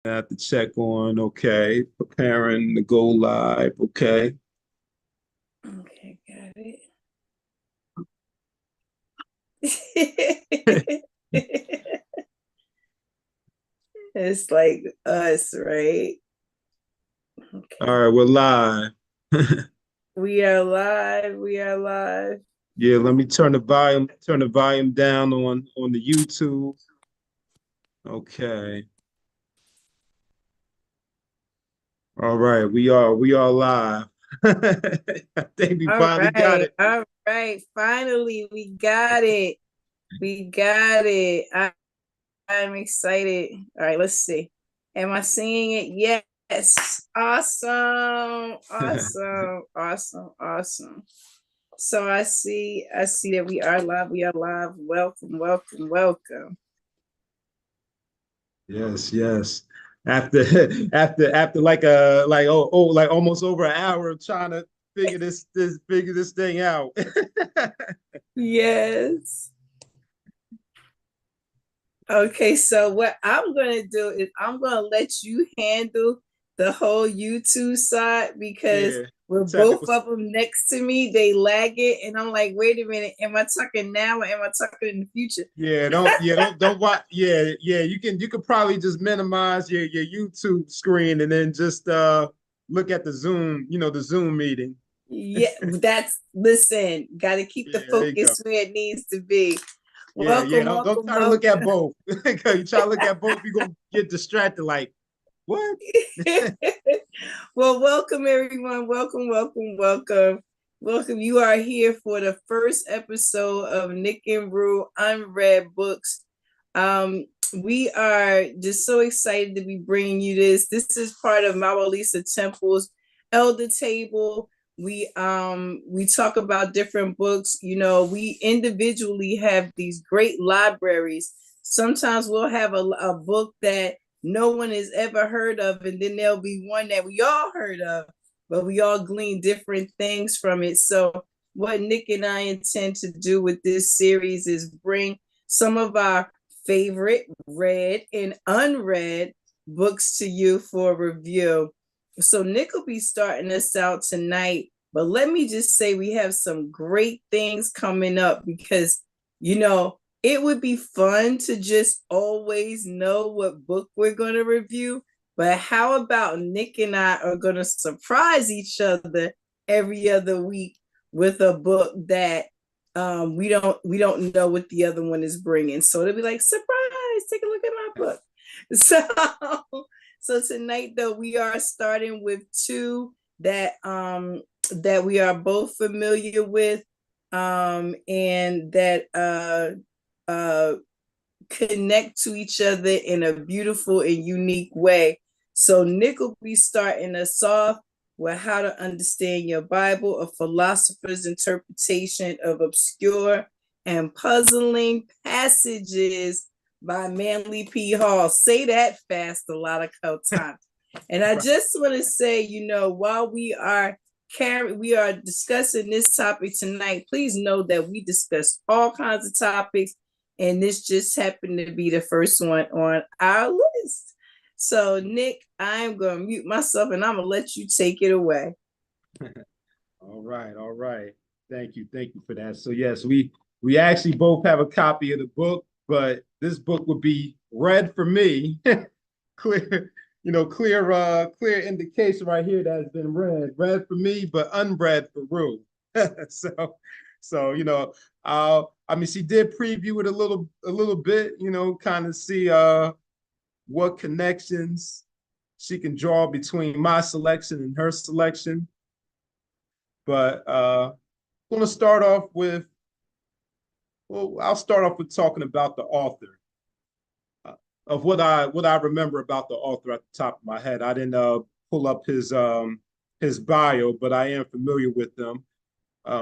I have to check on, okay, preparing to go live, okay. Okay, got All it. It's like us, right? Okay. right, we're live. We are live. We are live. Yeah, let me turn the volume down on the YouTube. Okay. All right, we are live. I think we All finally got right. it. All right. Finally, we got it. We got it. I'm excited. All right, let's see. Am I seeing it? Yes. Awesome. Awesome. Awesome. Awesome. So I see that we are live. We are live. Welcome, welcome, welcome. Yes, yes. After after like almost over an hour of trying to figure this thing out. Yes. Okay, so what I'm gonna do is I'm gonna let you handle the whole YouTube side because Yeah, with technical. both of them next to me, they lag it, and I'm like, wait a minute, am I talking now or am I talking in the future? Don't watch. Yeah. You can probably just minimize your YouTube screen and then just look at the Zoom, the Zoom meeting. Yeah, that's listen, gotta keep the Yeah, there you go. focus where it needs to be. Yeah. Welcome, Don't welcome, try to look at welcome. both. Because you try to look at both, you're gonna get distracted. Like what? Well, welcome everyone. Welcome, welcome, welcome. Welcome. You are here for the first episode of Nick and Rue Unread Books. Um, we are just so excited to be bringing you this. This is part of Mama Lisa Temple's Elder Table. We talk about different books. You know, we individually have these great libraries. Sometimes we'll have a book that no one has ever heard of, and then there'll be one that we all heard of, but we all glean different things from it. So what Nick and I intend to do with this series is bring some of our favorite read and unread books to you for review. So Nick will be starting us out tonight, but let me just say we have some great things coming up because you know it would be fun to just always know what book we're going to review. But how about Nick and I are going to surprise each other every other week with a book that we don't know what the other one is bringing. So it'll be like surprise, take a look at my book. So tonight though we are starting with two that we are both familiar with and that uh, connect to each other in a beautiful and unique way. So Nick will be starting us off with How to Understand Your Bible, a philosopher's interpretation of obscure and puzzling passages by Manly P. Hall. Say that fast a lot of times. And I just want to say, while we are discussing this topic tonight, please know that we discuss all kinds of topics, and this just happened to be the first one on our list. So, Nick, I'm going to mute myself and I'm going to let you take it away. All right. Thank you for that. So yes, we actually both have a copy of the book, but this book would be read for me. Clear, clear indication right here that has been read for me, but unread for Rue. so I mean, she did preview it a little bit, kind of see what connections she can draw between my selection and her selection. But I'm going to start off with, well, I'll start off with talking about the author of what I remember about the author at the top of my head. I didn't pull up his bio, but I am familiar with them.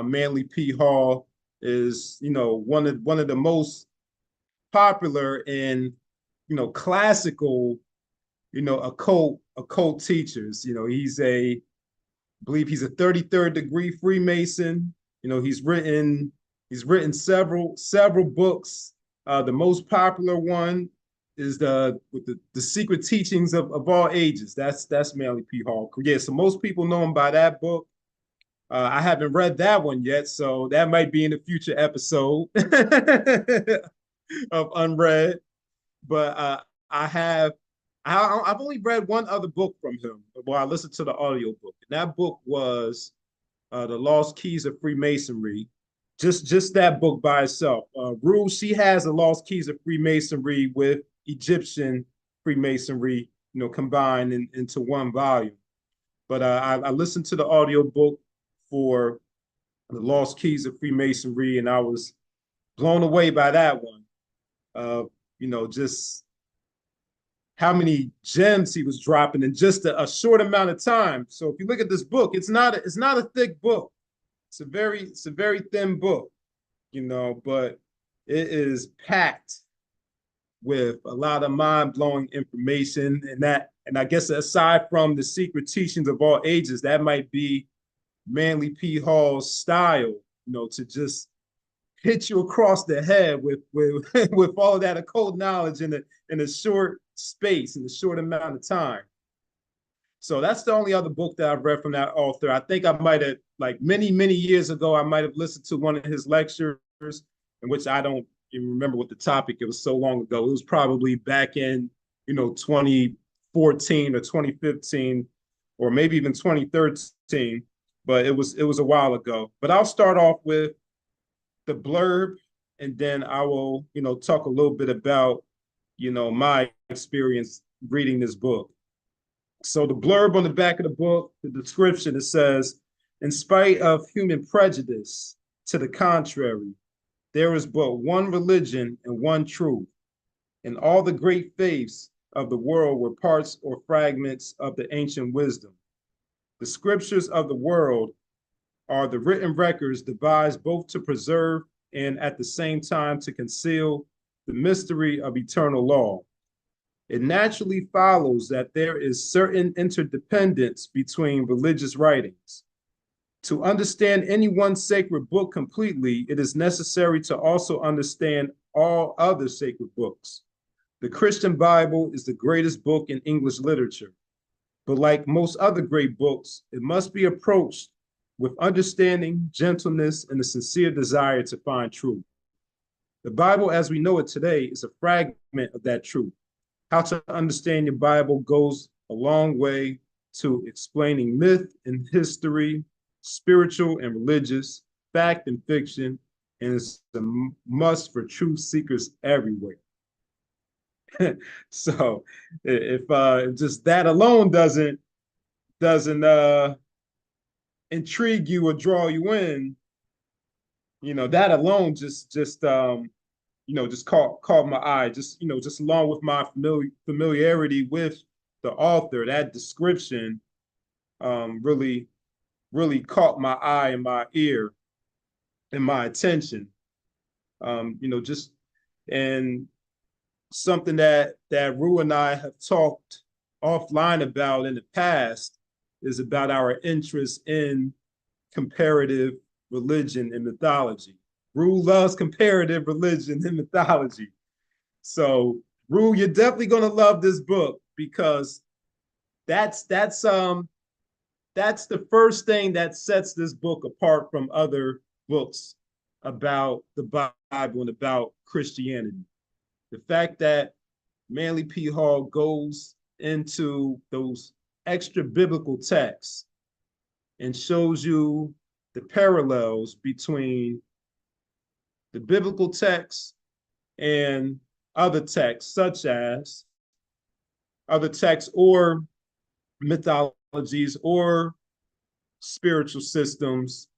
Manly P. Hall is one of the most popular and classical occult teachers. I believe he's a 33rd degree Freemason. He's written several books. The most popular one is the secret teachings of all ages. That's Manly P. Hall. Yeah, so most people know him by that book. I haven't read that one yet, so that might be in a future episode of Unread. But I have I've only read one other book from him. Well, I listened to the audio book, and that book was The Lost Keys of Freemasonry. Just that book by itself. Rue, she has The Lost Keys of Freemasonry with Egyptian Freemasonry, combined into one volume. But I listened to the audio book for The Lost Keys of Freemasonry, and I was blown away by that one. Just how many gems he was dropping in just a short amount of time. So if you look at this book, it's not a thick book. It's a very thin book, but it is packed with a lot of mind-blowing information. And I guess aside from the secret teachings of all ages, that might be Manly P. Hall's style, to just hit you across the head with with all of that occult knowledge in a short space, in a short amount of time. So that's the only other book that I've read from that author. I think I might have, like many years ago, I might have listened to one of his lectures, in which I don't even remember what the topic. It was so long ago. It was probably back in 2014 or 2015, or maybe even 2013. But it was a while ago. But I'll start off with the blurb, and then I will, talk a little bit about, my experience reading this book. So the blurb on the back of the book, the description, it says, in spite of human prejudice to the contrary, there is but one religion and one truth, and all the great faiths of the world were parts or fragments of the ancient wisdom. The scriptures of the world are the written records devised both to preserve and at the same time to conceal the mystery of eternal law. It naturally follows that there is certain interdependence between religious writings. To understand any one sacred book completely, it is necessary to also understand all other sacred books. The Christian Bible is the greatest book in English literature, but like most other great books, it must be approached with understanding, gentleness, and a sincere desire to find truth. The Bible as we know it today is a fragment of that truth. How to understand your Bible goes a long way to explaining myth and history, spiritual and religious, fact and fiction, and it's a must for truth seekers everywhere. So if just that alone doesn't intrigue you or draw you in, that alone just caught my eye. Just along with my familiarity with the author, that description really caught my eye and my ear and my attention. Just and something that Rue and I have talked offline about in the past is about our interest in comparative religion and mythology. Rue loves comparative religion and mythology. So, Rue, you're definitely gonna love this book because that's the first thing that sets this book apart from other books about the Bible and about Christianity. The fact that Manly P. Hall goes into those extra biblical texts and shows you the parallels between the biblical texts and other texts, such as other texts or mythologies or spiritual systems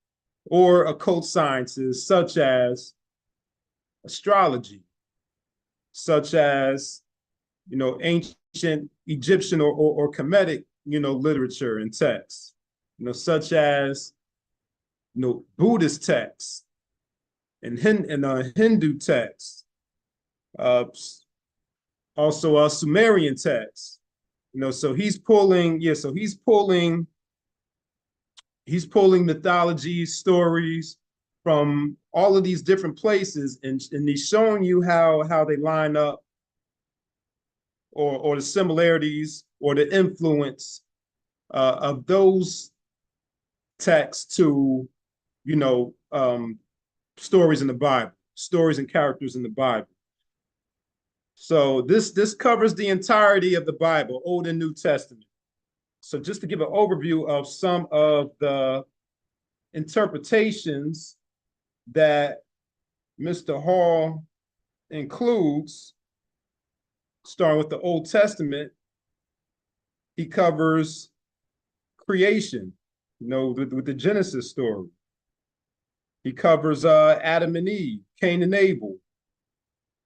or occult sciences, such as astrology, such as ancient Egyptian or Kemetic literature and texts, such as Buddhist texts and Hindu texts, also Sumerian texts. So he's pulling mythology stories from all of these different places, and he's showing you how they line up or the similarities or the influence of those texts to, you know, stories in the Bible, stories and characters in the Bible. So this covers the entirety of the Bible, Old and New Testament. So just to give an overview of some of the interpretations that Mr. Hall includes, starting with the Old Testament, he covers creation, you know, with the Genesis story. He covers Adam and Eve, Cain and Abel,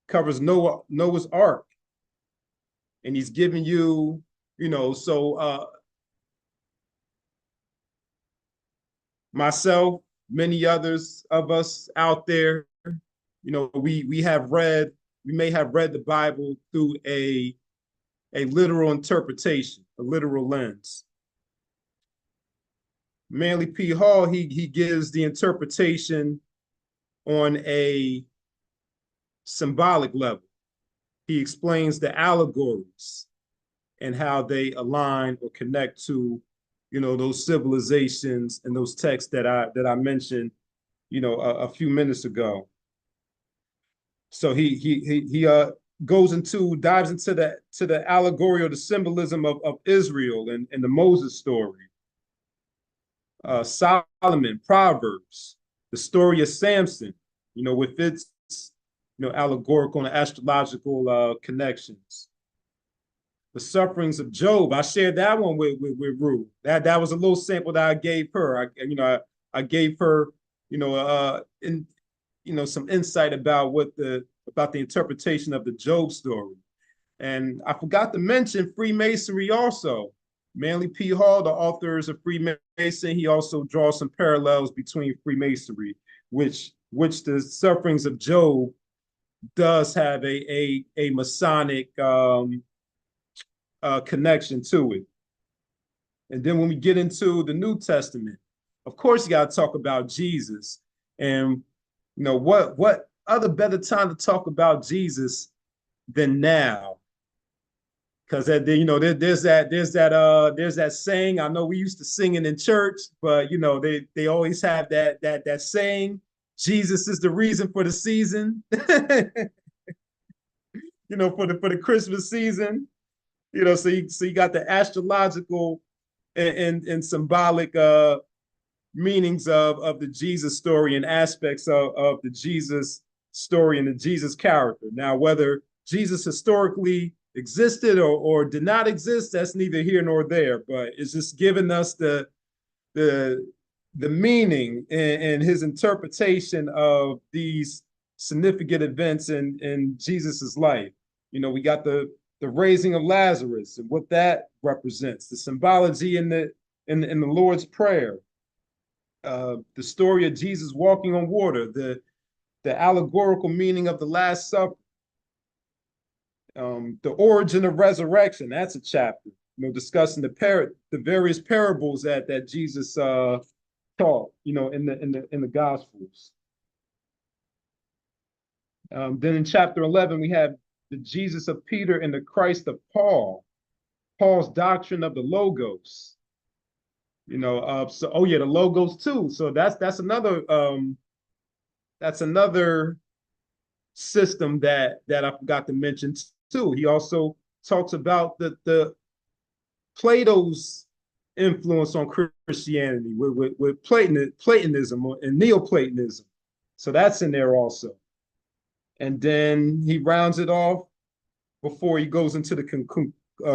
covers Noah's Ark, and he's giving you, you know, so myself, many others of us out there, you know, we may have read the Bible through a literal interpretation, a literal lens. Manly P. Hall, he gives the interpretation on a symbolic level. He explains the allegories and how they align or connect to, you know, those civilizations and those texts that I mentioned, you know, a few minutes ago. So he dives into the allegory or the symbolism of Israel and the Moses story, Solomon, Proverbs, the story of Samson, you know, with its, you know, allegorical and astrological connections. The sufferings of Job, I shared that one with Rue. That was a little sample that I gave her. I gave her, you know, some insight about the interpretation of the Job story. And I forgot to mention Freemasonry also. Manly P. Hall, the author, is a Freemason. He also draws some parallels between Freemasonry, which the sufferings of Job does have a Masonic connection to it. And then when we get into the New Testament, of course, you got to talk about Jesus. And you know what other better time to talk about Jesus than now? Because you know there's that saying. I know we used to sing it in church, but you know they always have that saying, Jesus is the reason for the season. You know, for the Christmas season. You know, so you got the astrological and symbolic meanings of the Jesus story and aspects of the Jesus story and the Jesus character. Now, whether Jesus historically existed or did not exist, that's neither here nor there, but it's just giving us the meaning and his interpretation of these significant events in Jesus's life. You know, we got the raising of Lazarus and what that represents, the symbology in the Lord's Prayer, the story of Jesus walking on water, the allegorical meaning of the Last Supper, the origin of resurrection. That's a chapter, you know, discussing the various parables that Jesus taught, you know, in the Gospels. Then in chapter 11 we have the Jesus of Peter and the Christ of Paul, Paul's doctrine of the Logos. You know, so oh yeah, the Logos too. So that's another system that I forgot to mention too. He also talks about the Plato's influence on Christianity with Platonism and Neoplatonism. So that's in there also. And then he rounds it off before he goes into the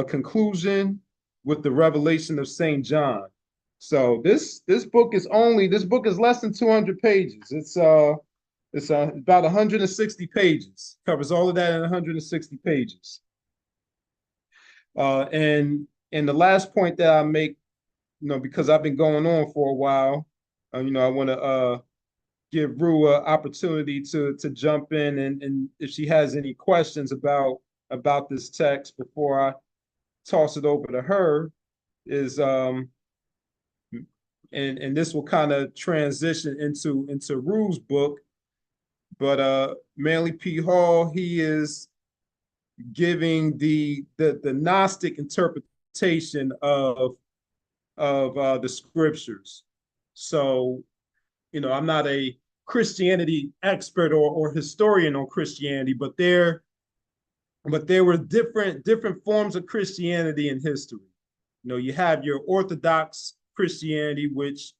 conclusion with the revelation of St. John. So this book is less than 200 pages. It's about 160 pages. Covers all of that in 160 pages. And the last point that I make, you know, because I've been going on for a while, you know, I want to give Rue an opportunity to jump in and if she has any questions about this text before I toss it over to her, is and this will kind of transition into Rue's book, but Manly P. Hall, he is, giving the Gnostic interpretation of the scriptures. So, I'm not a Christianity expert or historian on Christianity, but there were different forms of Christianity in history. You have your Orthodox Christianity, which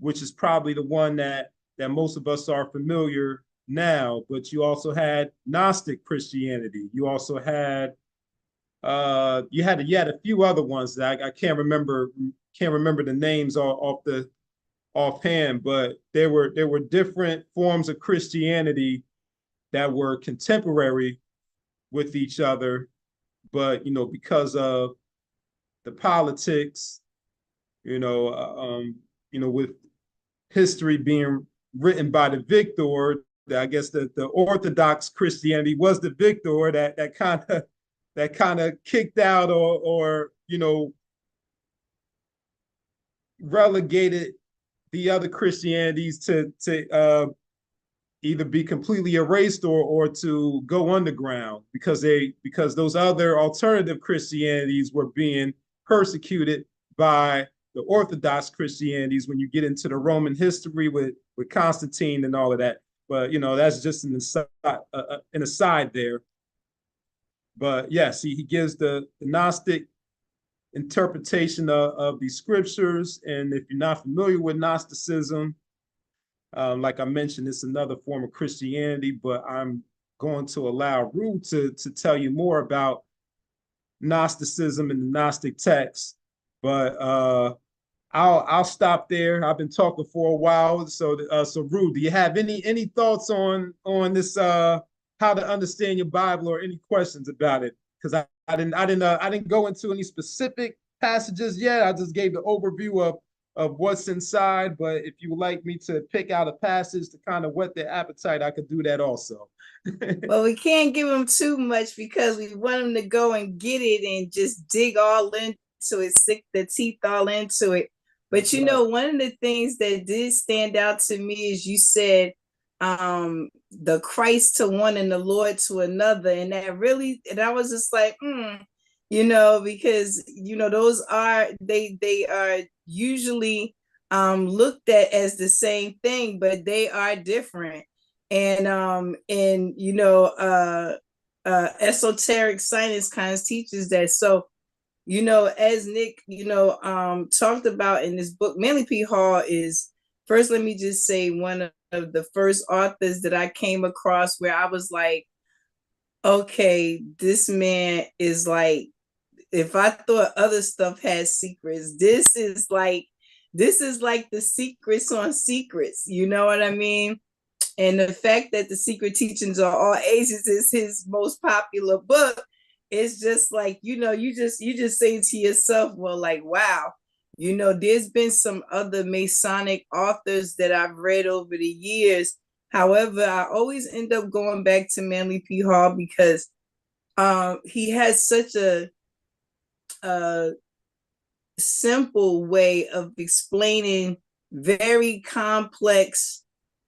is probably the one that most of us are familiar now. But you also had Gnostic Christianity. You also had you had a few other ones that I can't remember the names off the offhand, but there were different forms of Christianity that were contemporary with each other, but because of the politics, with history being written by the victor, I guess the Orthodox Christianity was the victor that kind of kicked out or relegated the other Christianities to either be completely erased or to go underground because those other alternative Christianities were being persecuted by the Orthodox Christianities when you get into the Roman history with Constantine and all of that. But that's just an aside there. But yes, he gives the Gnostic interpretation of these scriptures. And if you're not familiar with Gnosticism, like I mentioned, it's another form of Christianity, but I'm going to allow Rue to tell you more about Gnosticism and the Gnostic texts. But I'll stop there. I've been talking for a while. So Rue, do you have any thoughts on this how to understand your Bible or any questions about it? Because I didn't go into any specific passages yet. I just gave the overview of what's inside. But if you would like me to pick out a passage to kind of whet their appetite, I could do that also. Well, we can't give them too much because we want them to go and get it and just dig all into it, stick the teeth all into it. But one of the things that did stand out to me is you said the Christ to one and the Lord to another. And I was just like, because those they are usually looked at as the same thing, but they are different. And esoteric science kind of teaches that. So as Nick talked about in this book, Manly P. Hall is, first let me just say, one of the first authors that I came across where I was like, okay, this man is like, if I thought other stuff had secrets, this is like the secrets on secrets, you know what I mean? And the fact that The Secret Teachings of All Ages is his most popular book, it's just like, you just say to yourself, well, like, wow, there's been some other Masonic authors that I've read over the years. However, I always end up going back to Manly P. Hall because he has such a simple way of explaining very complex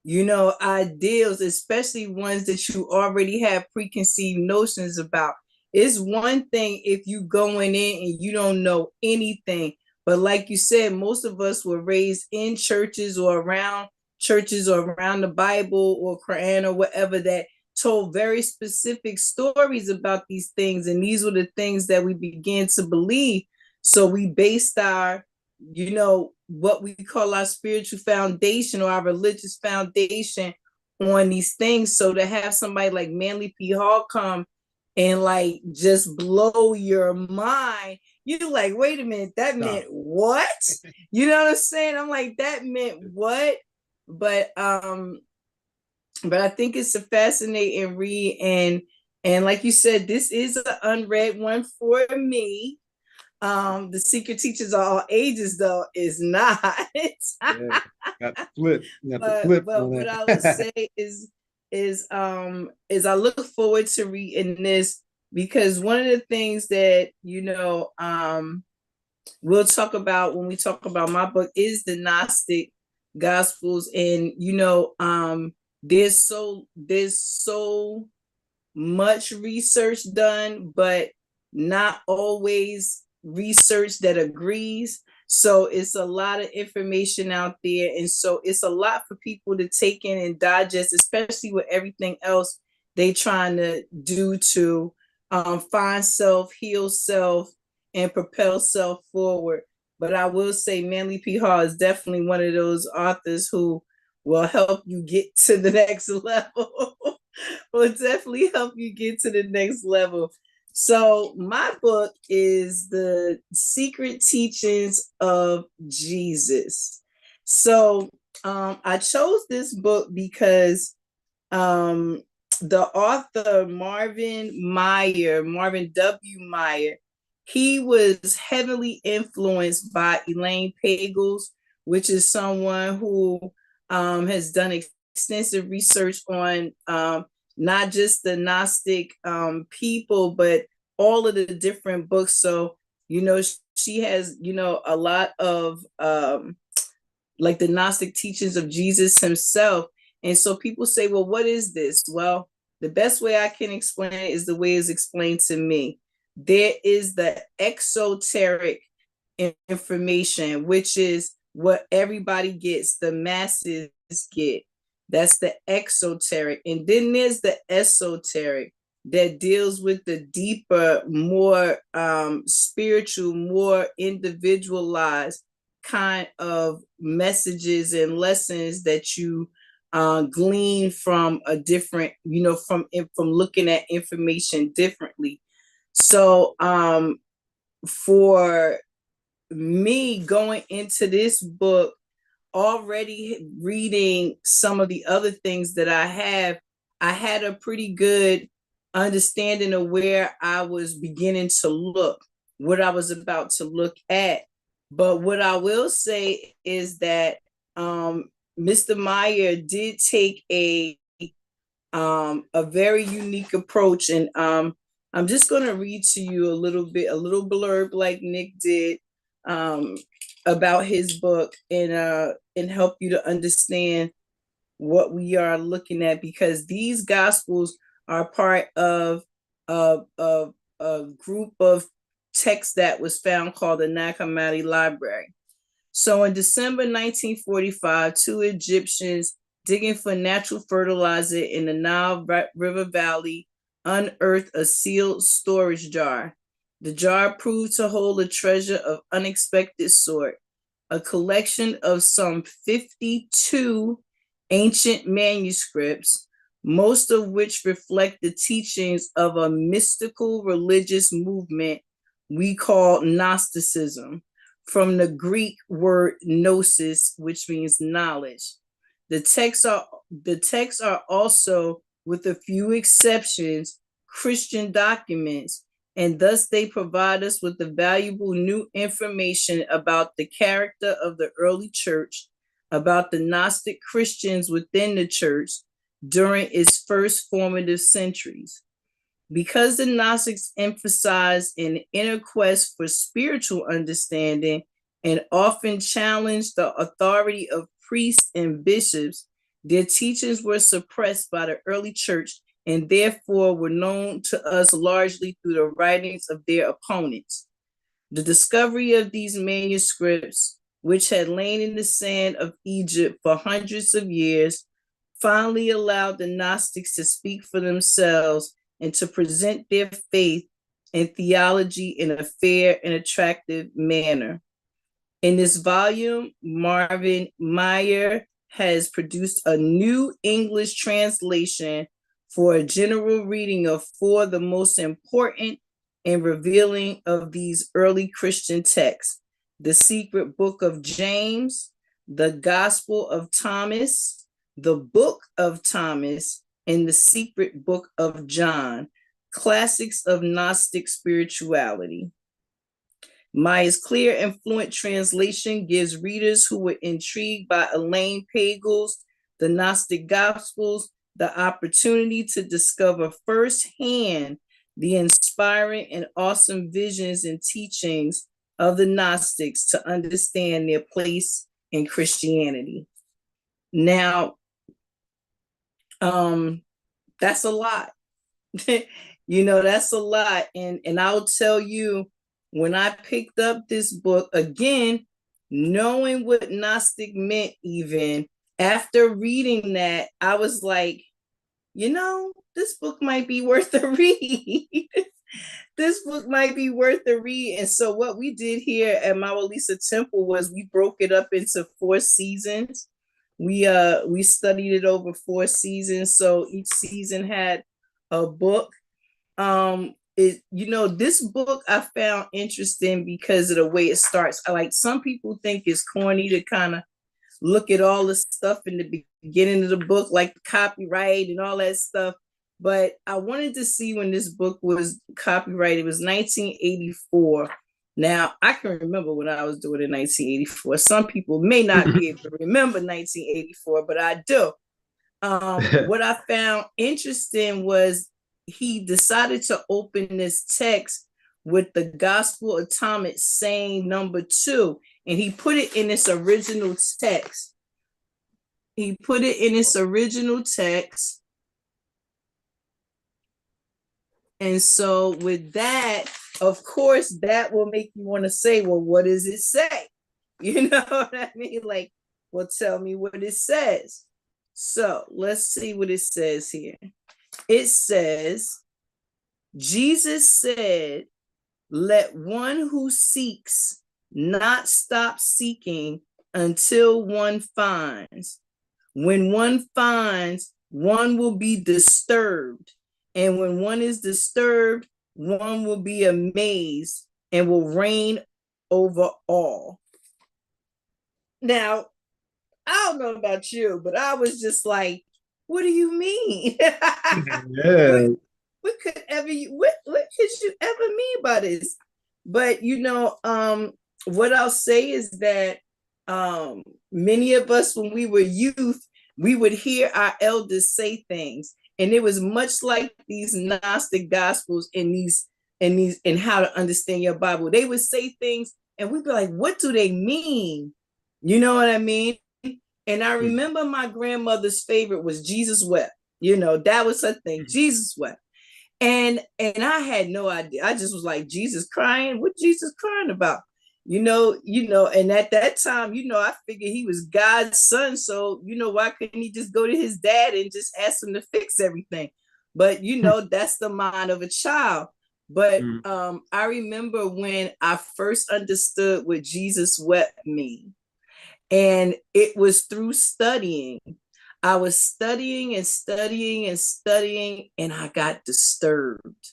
ideals, especially ones that you already have preconceived notions about. It's one thing if you going in and you don't know anything, but like you said, most of us were raised in churches or around the Bible or Quran or whatever that told very specific stories about these things, and these were the things that we began to believe. So we based our what we call our spiritual foundation or our religious foundation on these things. So to have somebody like Manly P. Hall come and like just blow your mind, you're like, wait a minute, that meant what? You know what I'm saying? I'm like, that meant what? But I think it's a fascinating read, and like you said, this is an unread one for me. The Secret Teachers of All Ages, though, is not. Yeah, got the flip. But what I would say is I look forward to reading this because one of the things that we'll talk about when we talk about my book is the Gnostic Gospels, and there's so much research done, but not always research that agrees. So it's a lot of information out there. And so it's a lot for people to take in and digest, especially with everything else they trying to do to find self, heal self, and propel self forward. But I will say Manly P. Hall is definitely one of those authors who will help you get to the next level. Will definitely help you get to the next level. So my book is The Secret Teachings of Jesus. So I chose this book because the author Marvin W. Meyer, he was heavily influenced by Elaine Pagels, which is someone who has done extensive research on not just the Gnostic people, but all of the different books. So, she has, a lot of like the Gnostic teachings of Jesus himself. And so people say, well, what is this? Well, the best way I can explain it is the way it's explained to me. There is the exoteric information, which is what everybody gets, the masses get. That's the exoteric. And then there's the esoteric that deals with the deeper, more spiritual, more individualized kind of messages and lessons that you glean from a different, from looking at information differently. So for me going into this book, already reading some of the other things that I had a pretty good understanding of where I was beginning to look, what I was about to look at. But what I will say is that Mr. Meyer did take a very unique approach, and I'm just going to read to you a little blurb like Nick did about his book, and help you to understand what we are looking at, because these gospels are part of a group of texts that was found called the Nag Hammadi Library. So in December 1945, two Egyptians digging for natural fertilizer in the Nile River Valley unearthed a sealed storage jar. The jar proved to hold a treasure of unexpected sort, a collection of some 52 ancient manuscripts, most of which reflect the teachings of a mystical religious movement we call Gnosticism, from the Greek word gnosis, which means knowledge. The texts are also, with a few exceptions, Christian documents, and thus they provide us with the valuable new information about the character of the early church, about the Gnostic Christians within the church during its first formative centuries. Because the Gnostics emphasized an inner quest for spiritual understanding and often challenged the authority of priests and bishops, their teachings were suppressed by the early church and therefore were known to us largely through the writings of their opponents. The discovery of these manuscripts, which had lain in the sand of Egypt for hundreds of years, finally allowed the Gnostics to speak for themselves and to present their faith and theology in a fair and attractive manner. In this volume, Marvin Meyer has produced a new English translation for a general reading of four of the most important and revealing of these early Christian texts: the Secret Book of James, the Gospel of Thomas, the Book of Thomas, and the Secret Book of John, classics of Gnostic spirituality. Meyer's clear and fluent translation gives readers who were intrigued by Elaine Pagels, the Gnostic Gospels, the opportunity to discover firsthand the inspiring and awesome visions and teachings of the Gnostics to understand their place in Christianity. Now, that's a lot. That's a lot. And I'll tell you, when I picked up this book again, knowing what Gnostic meant, even after reading that, I was like, this book might be worth a read. This book might be worth a read. And so what we did here at Mount Lisa Temple was we broke it up into 4 seasons. We studied it over 4 seasons. So each season had a book. This book I found interesting because of the way it starts. Like, some people think it's corny to kind of look at all the stuff in the beginning of the book, like the copyright and all that stuff. But I wanted to see when this book was copyrighted. It was 1984. Now, I can remember when I was doing it in 1984. Some people may not be able to remember 1984, but I do. What I found interesting was he decided to open this text with the Gospel Atomic saying number 2, and he put it in its original text. And so with that, of course, that will make you want to say, well, what does it say? You know what I mean? Like, well, tell me what it says. So let's see what it says here. It says, Jesus said, let one who seeks not stop seeking until one finds. When one finds, one will be disturbed. And when one is disturbed, one will be amazed and will reign over all. Now, I don't know about you, but I was just like, what do you mean? Yeah. What could you ever mean by this? But what I'll say is that many of us, when we were youth, we would hear our elders say things, and it was much like these Gnostic gospels and how to understand your Bible. They would say things, and we'd be like, "What do they mean?" You know what I mean? And I remember my grandmother's favorite was Jesus wept. That was her thing. Jesus wept. And I had no idea. I just was like, Jesus crying? What Jesus crying about? And at that time, I figured he was God's son. So, why couldn't he just go to his dad and just ask him to fix everything? But that's the mind of a child. But I remember when I first understood what Jesus wept mean. And it was through studying. I was studying and studying and studying, and I got disturbed.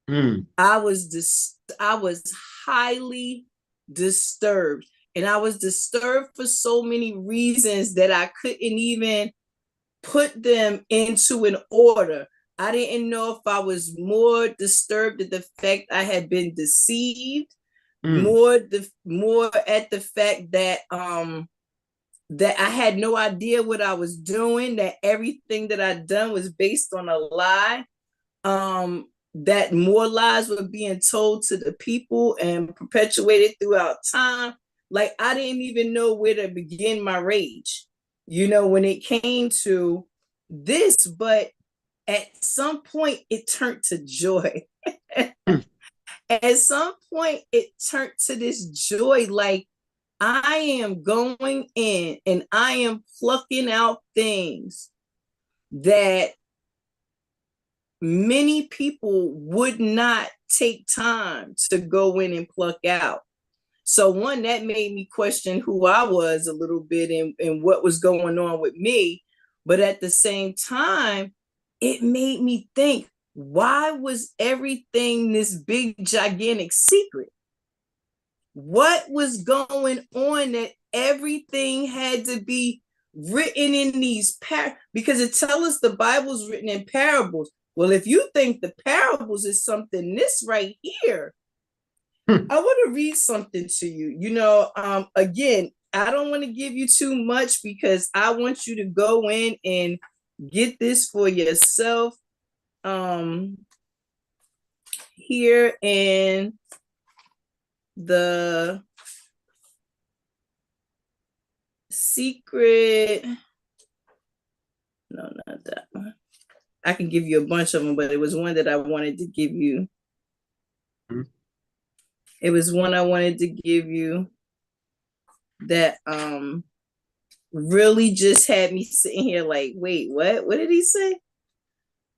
I was highly disturbed, and I was disturbed for so many reasons that I couldn't even put them into an order. I didn't know if I was more disturbed at the fact I had been deceived, more at the fact that that I had no idea what I was doing, that everything that I'd done was based on a lie, that more lies were being told to the people and perpetuated throughout time. Like, I didn't even know where to begin my rage, when it came to this. But at some point, it turned to joy. At some point, it turned to this joy, like, I am going in and I am plucking out things that many people would not take time to go in and pluck out. So one, that made me question who I was a little bit and what was going on with me. But at the same time, it made me think, why was everything this big, gigantic secret? What was going on that everything had to be written in these because it tells us the Bible's written in parables. Well, if you think the parables is something, this right here, I want to read something to you. Again, I don't want to give you too much because I want you to go in and get this for yourself. Here in the secret, no, not that one. I can give you a bunch of them, but it was one that I wanted to give you. Mhm. It was one I wanted to give you that really just had me sitting here like, wait, what? What did he say?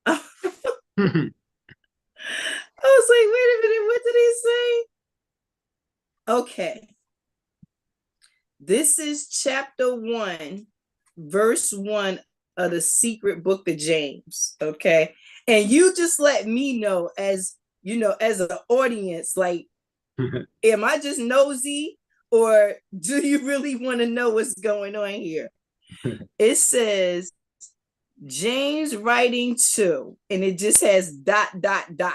I was like, wait a minute, what did he say? Okay. This is chapter 1, verse 1 of the secret book of James. Okay. And you just let me know, as you know, as an audience, like, am I just nosy, or do you really want to know what's going on here? It says James writing to, and it just has dot, dot, dot.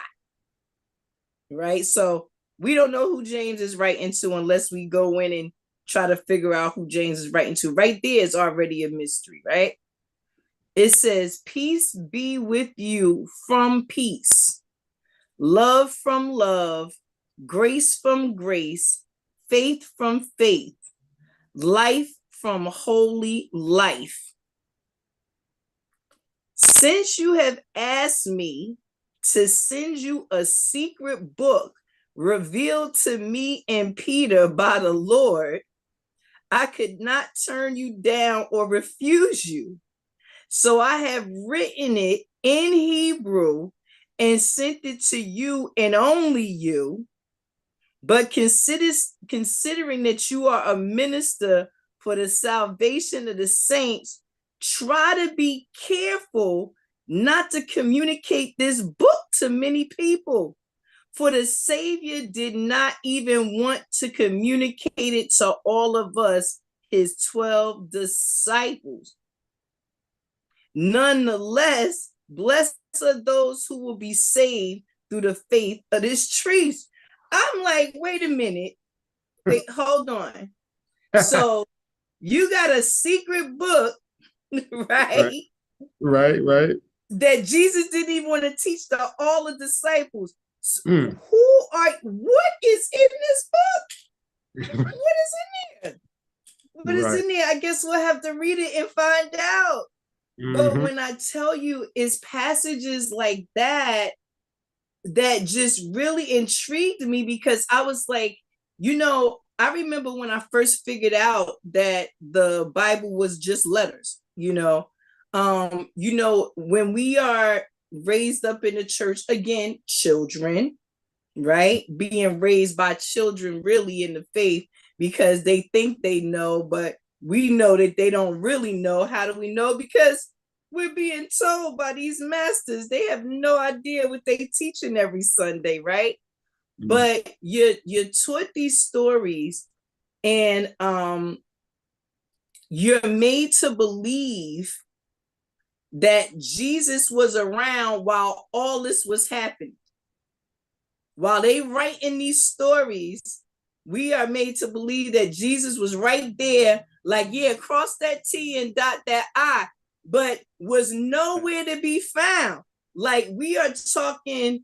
Right. So we don't know who James is writing to unless we go in and try to figure out who James is writing to. Right there is already a mystery, right? It says, peace be with you from peace, love from love, grace from grace, faith from faith, life from holy life. Since you have asked me to send you a secret book revealed to me and Peter by the Lord, I could not turn you down or refuse you. So I have written it in Hebrew and sent it to you and only you. But considering that you are a minister for the salvation of the saints, try to be careful not to communicate this book to many people. For the Savior did not even want to communicate it to all of us, his 12 disciples. Nonetheless, blessed are those who will be saved through the faith of this truth. I'm like, wait a minute. Wait, hold on. So you got a secret book, right? Right. That Jesus didn't even want to teach to all the disciples. What is in this book? What is in there? What is in there? I guess we'll have to read it and find out. But when I tell you, it's passages like that that just really intrigued me, because I was like, I remember when I first figured out that the Bible was just letters, when we are raised up in the church, again, children, right? Being raised by children really in the faith, because they think they know, but we know that they don't really know. How do we know? Because we're being told by these masters. They have no idea what they teaching every Sunday, right? But you're taught these stories, and you're made to believe that Jesus was around while all this was happening. While they writing these stories, we are made to believe that Jesus was right there, like, yeah, cross that T and dot that I, but was nowhere to be found. Like, we are talking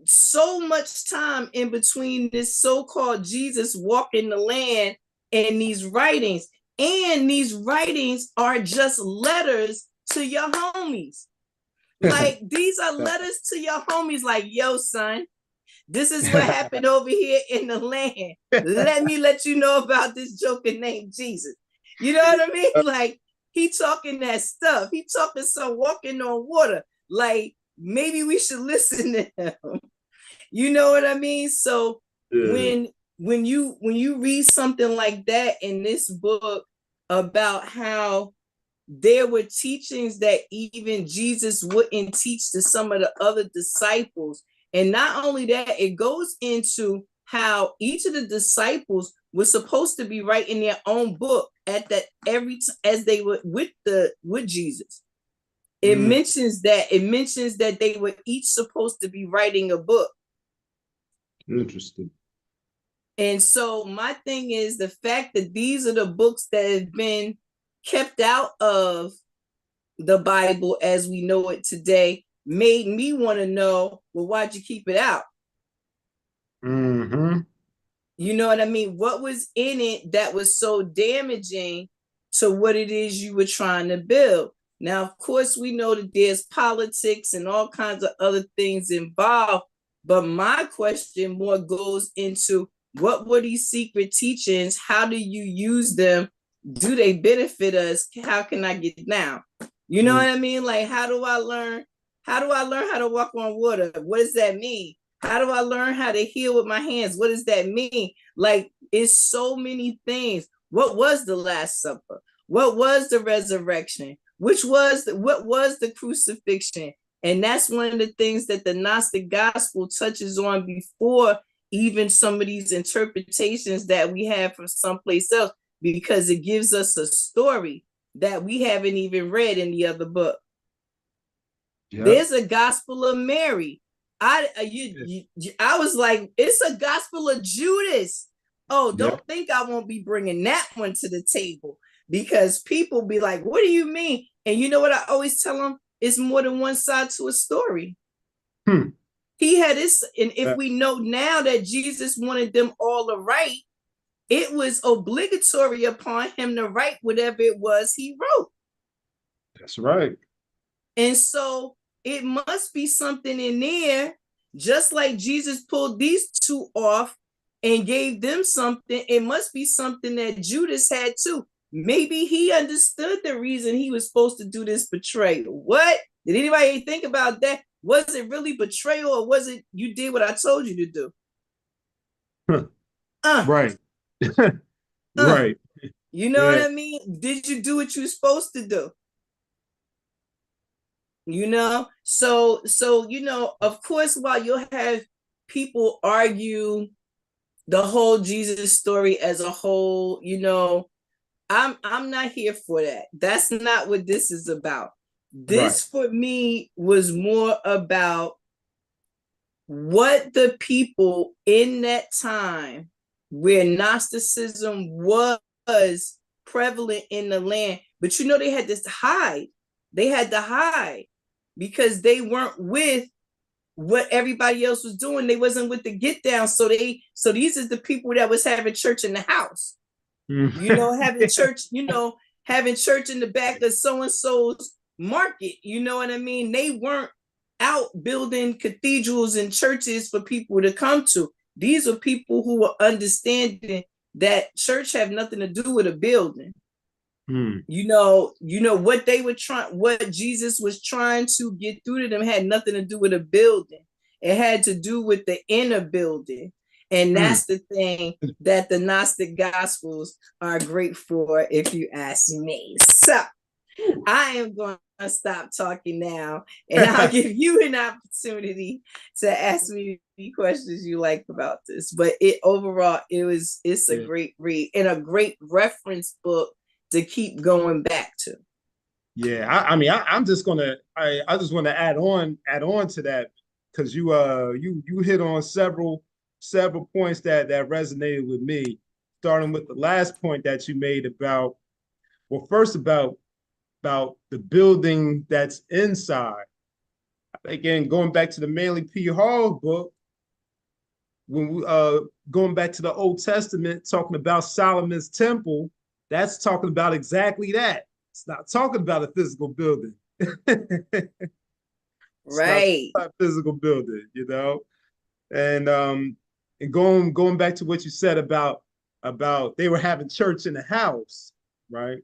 so much time in between this so-called Jesus walking the land and these writings. And these writings are just letters to your homies. Like, these are letters to your homies, like, yo, son, this is what happened over here in the land. Let you know about this joker named Jesus. You know what I mean? Like, he talking that stuff. He talking some walking on water. Like, maybe we should listen to him. You know what I mean? So when you read something like that in this book about how there were teachings that even Jesus wouldn't teach to some of the other disciples. And not only that, it goes into how each of the disciples was supposed to be writing their own book at that as they were with Jesus. It mentions that they were each supposed to be writing a book. Interesting. And so my thing is the fact that these are the books that have been kept out of the Bible as we know it today made me want to know, well, why'd you keep it out? You know what I mean? What was in it that was so damaging to what it is you were trying to build? Now, of course, we know that there's politics and all kinds of other things involved, but my question more goes into what were these secret teachings? How do you use them? Do they benefit us? How can I get down? You know what I mean? Like, how do I learn? How do I learn how to walk on water? What does that mean? How do I learn how to heal with my hands? What does that mean? Like, it's so many things. What was the Last Supper? What was the resurrection? What was the crucifixion? And that's one of the things that the Gnostic gospel touches on before even some of these interpretations that we have from someplace else, because it gives us a story that we haven't even read in the other book. Yep. There's a Gospel of Mary. I was like, it's a Gospel of Judas. Oh, don't think I won't be bringing that one to the table, because people be like, what do you mean? And you know what I always tell them? It's more than one side to a story. He had this, and if we know now that Jesus wanted them all to write, it was obligatory upon him to write whatever it was he wrote. That's right. And so it must be something in there, just like Jesus pulled these two off and gave them something. It must be something that Judas had too. Maybe he understood the reason he was supposed to do this betrayal. What? Did anybody think about that? Was it really betrayal, or was it you did what I told you to do? Right. Right. You know what I mean? Did you do what you were supposed to do? You know? So, you know, of course, while you'll have people argue the whole Jesus story as a whole, you know, I'm not here for that. That's not what this is about. This for me was more about what the people in that time where Gnosticism was prevalent in the land, but you know, they had to hide. They had to hide because they weren't with what everybody else was doing. They wasn't with the get down. So these are the people that was having church in the house. You know, having church, you know, having church in the back of so-and-so's market. You know what I mean? They weren't out building cathedrals and churches for people to come to. These are people who were understanding that church have nothing to do with a building. You know what they were trying, what Jesus was trying to get through to them had nothing to do with a building. It had to do with the inner building. And that's the thing that the Gnostic Gospels are great for, if you ask me. So I am going to stop talking now, and I'll give you an opportunity to ask me any questions you like about this. But it's a great read and a great reference book to keep going back to. Yeah, I mean, I just want to add on to that, because you hit on several points that resonated with me, starting with the last point that you made about, well, first about the building that's inside. Again, going back to the Manly P. Hall book, when we going back to the Old Testament, talking about Solomon's temple, that's talking about exactly that. It's not talking about a physical building. Right. Not a physical building, you know. And going back to what you said about they were having church in the house, right?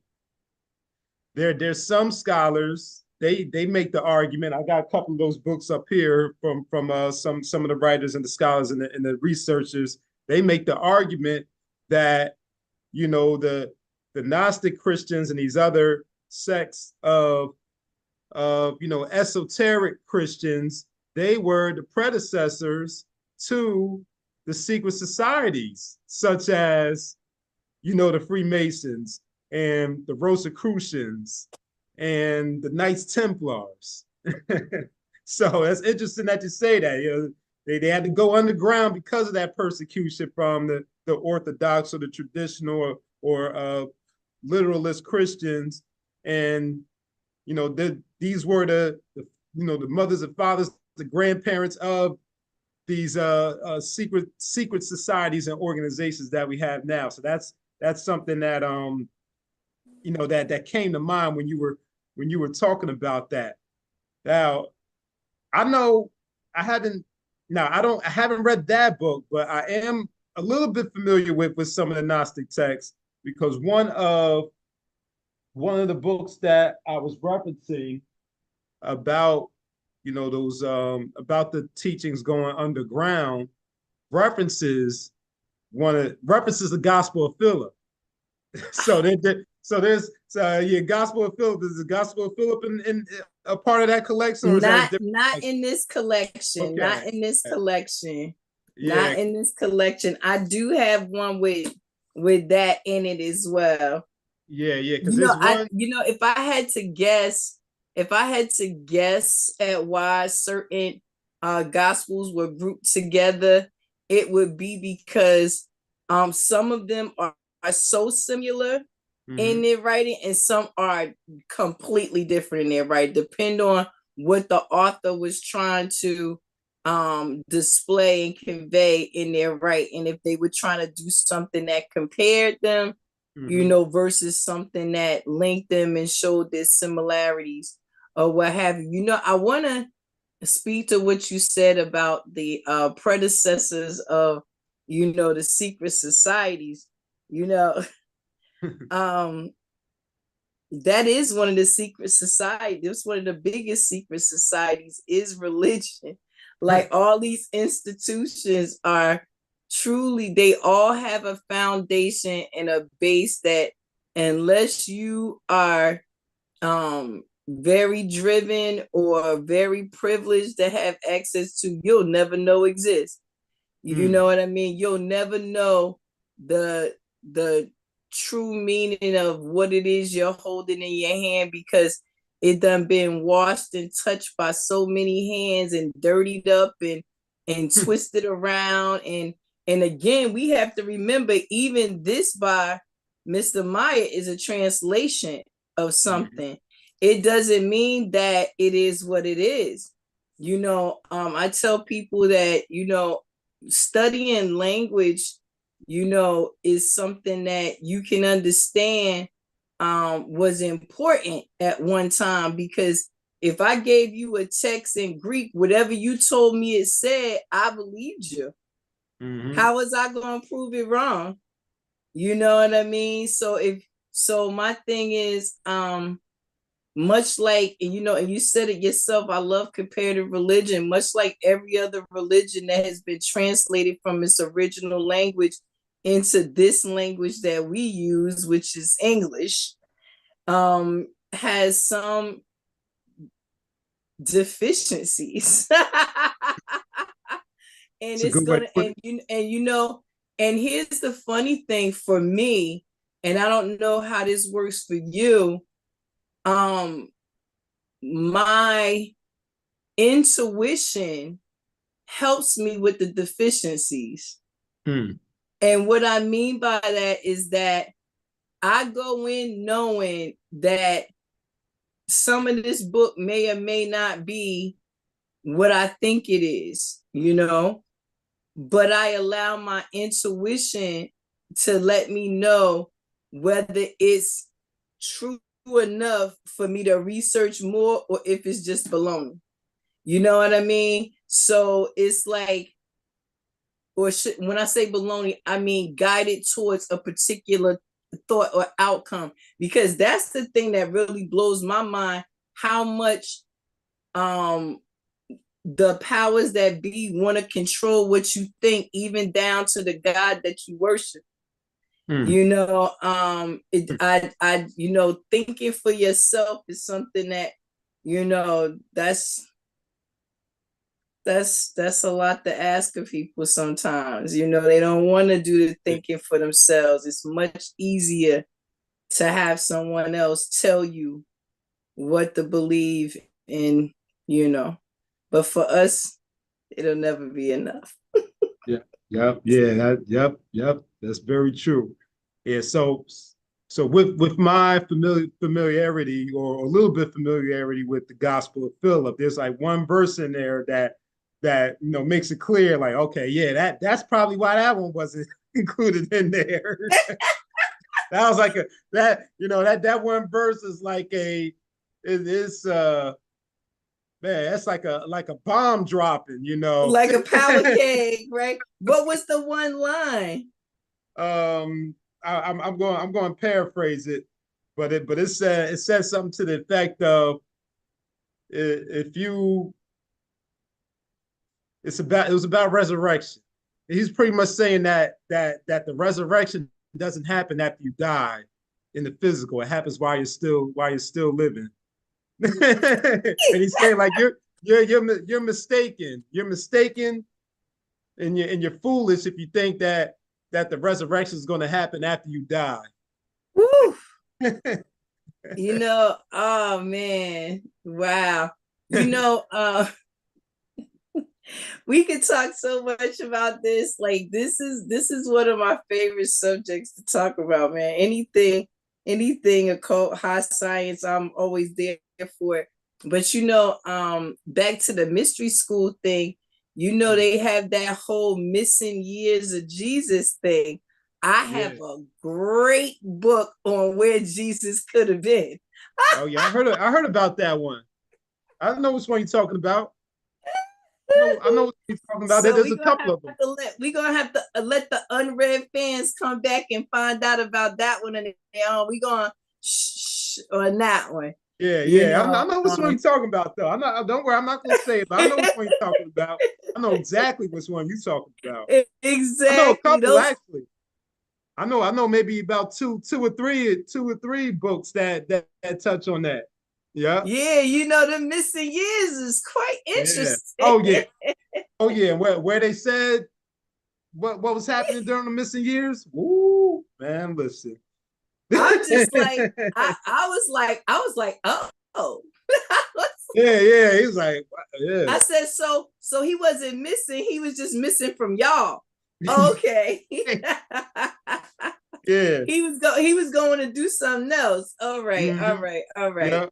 There's some scholars, they make the argument. I got a couple of those books up here from some of the writers and the scholars and the researchers. They make the argument that, you know, the Gnostic Christians and these other sects of you know, esoteric Christians, they were the predecessors to the secret societies, such as, you know, the Freemasons and the Rosicrucians and the Knights Templars. So that's interesting that you say that. You know, they had to go underground because of that persecution from the Orthodox or the traditional or literalist Christians. And, you know, these were the you know, the mothers and fathers, the grandparents of these secret societies and organizations that we have now. So that's something that you know, that came to mind when you when you were talking about that. Now, I know I haven't. Now, I haven't read that book, but I am a little bit familiar with some of the Gnostic texts because one of the books that I was referencing about, those about the teachings going underground references the Gospel of Philip. So Gospel of Philip. Is the Gospel of Philip in a part of that collection, or is that a Not different not collection? in this collection. Okay. Not in this collection. Yeah. Not in this collection. I do have one with that in it as well. Yeah. Because there's one. If I had to guess, at why certain gospels were grouped together, it would be because some of them are so similar in their writing, and some are completely different in their writing, depend on what the author was trying to display and convey in their writing. If they were trying to do something that compared them, versus something that linked them and showed their similarities or what have you. I want to speak to what you said about the predecessors of, the secret societies. um that is one of the secret societies. It's one of the biggest secret societies is religion. Like all these institutions are truly, they all have a foundation and a base that unless you are very driven or very privileged to have access to, you'll never know exist. You know what I mean? You'll never know the true meaning of what it is you're holding in your hand, because it done been washed and touched by so many hands and dirtied up and twisted around. And again, we have to remember, even this by Mr. Meyer is a translation of something. It doesn't mean that it is what it is. I tell people that, studying language, is something that you can understand was important at one time, because if I gave you a text in Greek, whatever you told me it said, I believed you. How was I going to prove it wrong? You know what I mean? So my thing is, much like, and you said it yourself, I love comparative religion. Much like every other religion that has been translated from its original language into this language that we use, which is English, has some deficiencies. And It's a it's good way to gonna, put it. and here's the funny thing for me, and I don't know how this works for you. My intuition helps me with the deficiencies. And what I mean by that is that I go in knowing that some of this book may or may not be what I think it is, but I allow my intuition to let me know whether it's true enough for me to research more or if it's just baloney. You know what I mean? So it's like, when I say baloney, I mean guided towards a particular thought or outcome, because that's the thing that really blows my mind, how much the powers that be want to control what you think, even down to the God that you worship. Thinking for yourself is something that, that's a lot to ask of people sometimes. They don't want to do the thinking for themselves. It's much easier to have someone else tell you what to believe in, but for us, it'll never be enough. Yep. That's very true. Yeah. So with my familiarity, or a little bit familiarity with the Gospel of Philip, there's like one verse in there that makes it clear, like, okay, yeah, that's probably why that one wasn't included in there. That was like that one verse is like it is man, that's like a bomb dropping, you know. Like a power keg, right? What was the one line? I'm going to paraphrase it, but it says something to the effect of if you it was about resurrection. He's pretty much saying that the resurrection doesn't happen after you die in the physical. It happens while you're still living. And he's saying like you're mistaken. You're mistaken, and you're foolish if you think that the resurrection is going to happen after you die. Woo! Oh man, wow. You know, we could talk so much about this. Like this is one of my favorite subjects to talk about, man. Anything occult, high science, I'm always there for it. But back to the mystery school thing, they have that whole missing years of Jesus thing. I have Yeah. a great book on where Jesus could have been. Oh yeah, I heard about that one. I know which one you're talking about. I know what you're talking about. So There's a couple of them. we're gonna have to let the unread fans come back and find out about that one, and we're gonna shh on that one. Yeah, You yeah. know, I know which one you're talking about, though. I'm not. Don't worry. I'm not gonna say it, but I know which one you're talking about. I know exactly which one you're talking about. I know a exactly couple those. actually. I know maybe about two or three books that touch on that. Yeah. Yeah, the missing years is quite Yeah. interesting. Oh yeah. Oh yeah. Where they said what was happening during the missing years? Woo, man, listen. I'm just like, I was like, oh. Yeah, yeah. He was like, yeah. I said, so he wasn't missing, he was just missing from y'all. Okay. Yeah. He was going to do something else. All right, all Mm-hmm. right, all right. Yeah.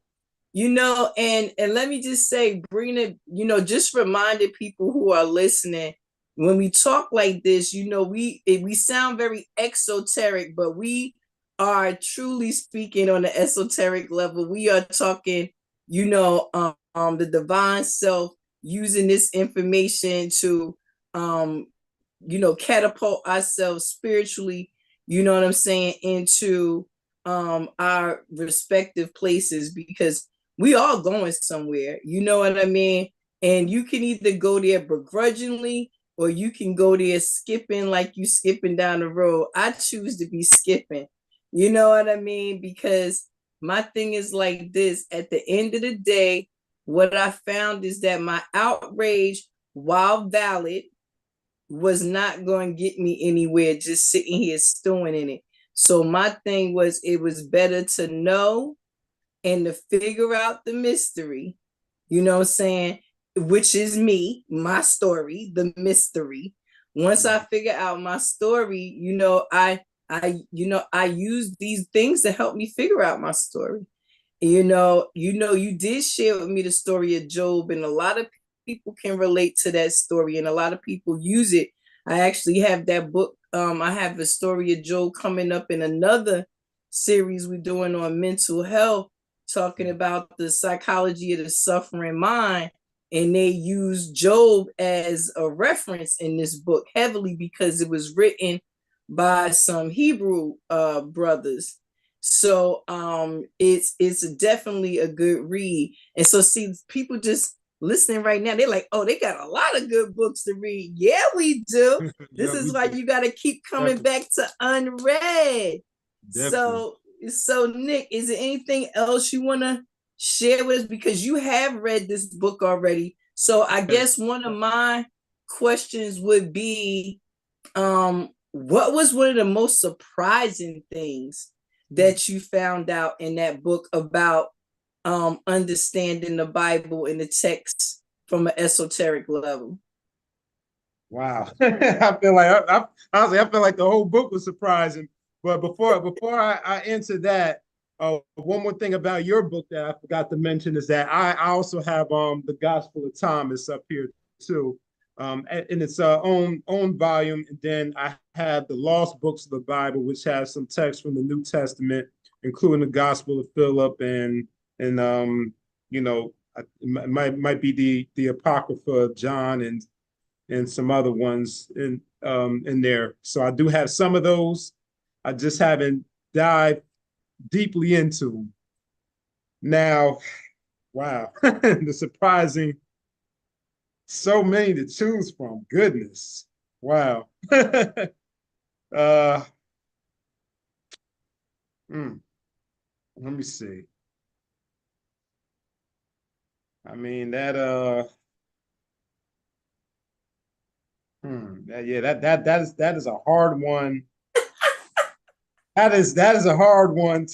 And let me just say, bring it, just reminded people who are listening, when we talk like this, we sound very exoteric, but we are truly speaking on the esoteric level. We are talking, the divine self using this information to catapult ourselves spiritually, you know what I'm saying, into our respective places, because we all going somewhere, you know what I mean? And you can either go there begrudgingly, or you can go there skipping, like you skipping down the road. I choose to be skipping, you know what I mean? Because my thing is like this: at the end of the day, what I found is that my outrage, while valid, was not going to get me anywhere just sitting here stewing in it. So my thing was, it was better to know and to figure out the mystery, you know what I'm saying, which is me, my story, the mystery. Once I figure out my story, I use these things to help me figure out my story. You did share with me the story of Job, and a lot of people can relate to that story, and a lot of people use it. I actually have that book. I have the story of Job coming up in another series we're doing on mental health, talking about the psychology of the suffering mind. And they use Job as a reference in this book heavily, because it was written by some Hebrew brothers. So it's definitely a good read. And so, see, people just listening right now, they're like, oh, they got a lot of good books to read. Yeah, we do. This Yeah, is we why do. you got to keep coming Definitely. back to unread. Definitely. So Nick, is there anything else you want to share with us, because you have read this book already? So I guess one of my questions would be, what was one of the most surprising things that you found out in that book about understanding the Bible and the text from an esoteric level? Wow. I feel like honestly, I feel like the whole book was surprising. But before I answer that, one more thing about your book that I forgot to mention is that I also have the Gospel of Thomas up here too, in its own volume, and then I have the Lost Books of the Bible, which has some text from the New Testament, including the Gospel of Philip and and you know, it might be the Apocrypha of John and some other ones in there. So I do have some of those. I just haven't dived deeply into. Now, wow, the surprising, so many to choose from. Goodness, wow. uh, mm, let me see. I mean that yeah, that is a hard one. That is a hard one.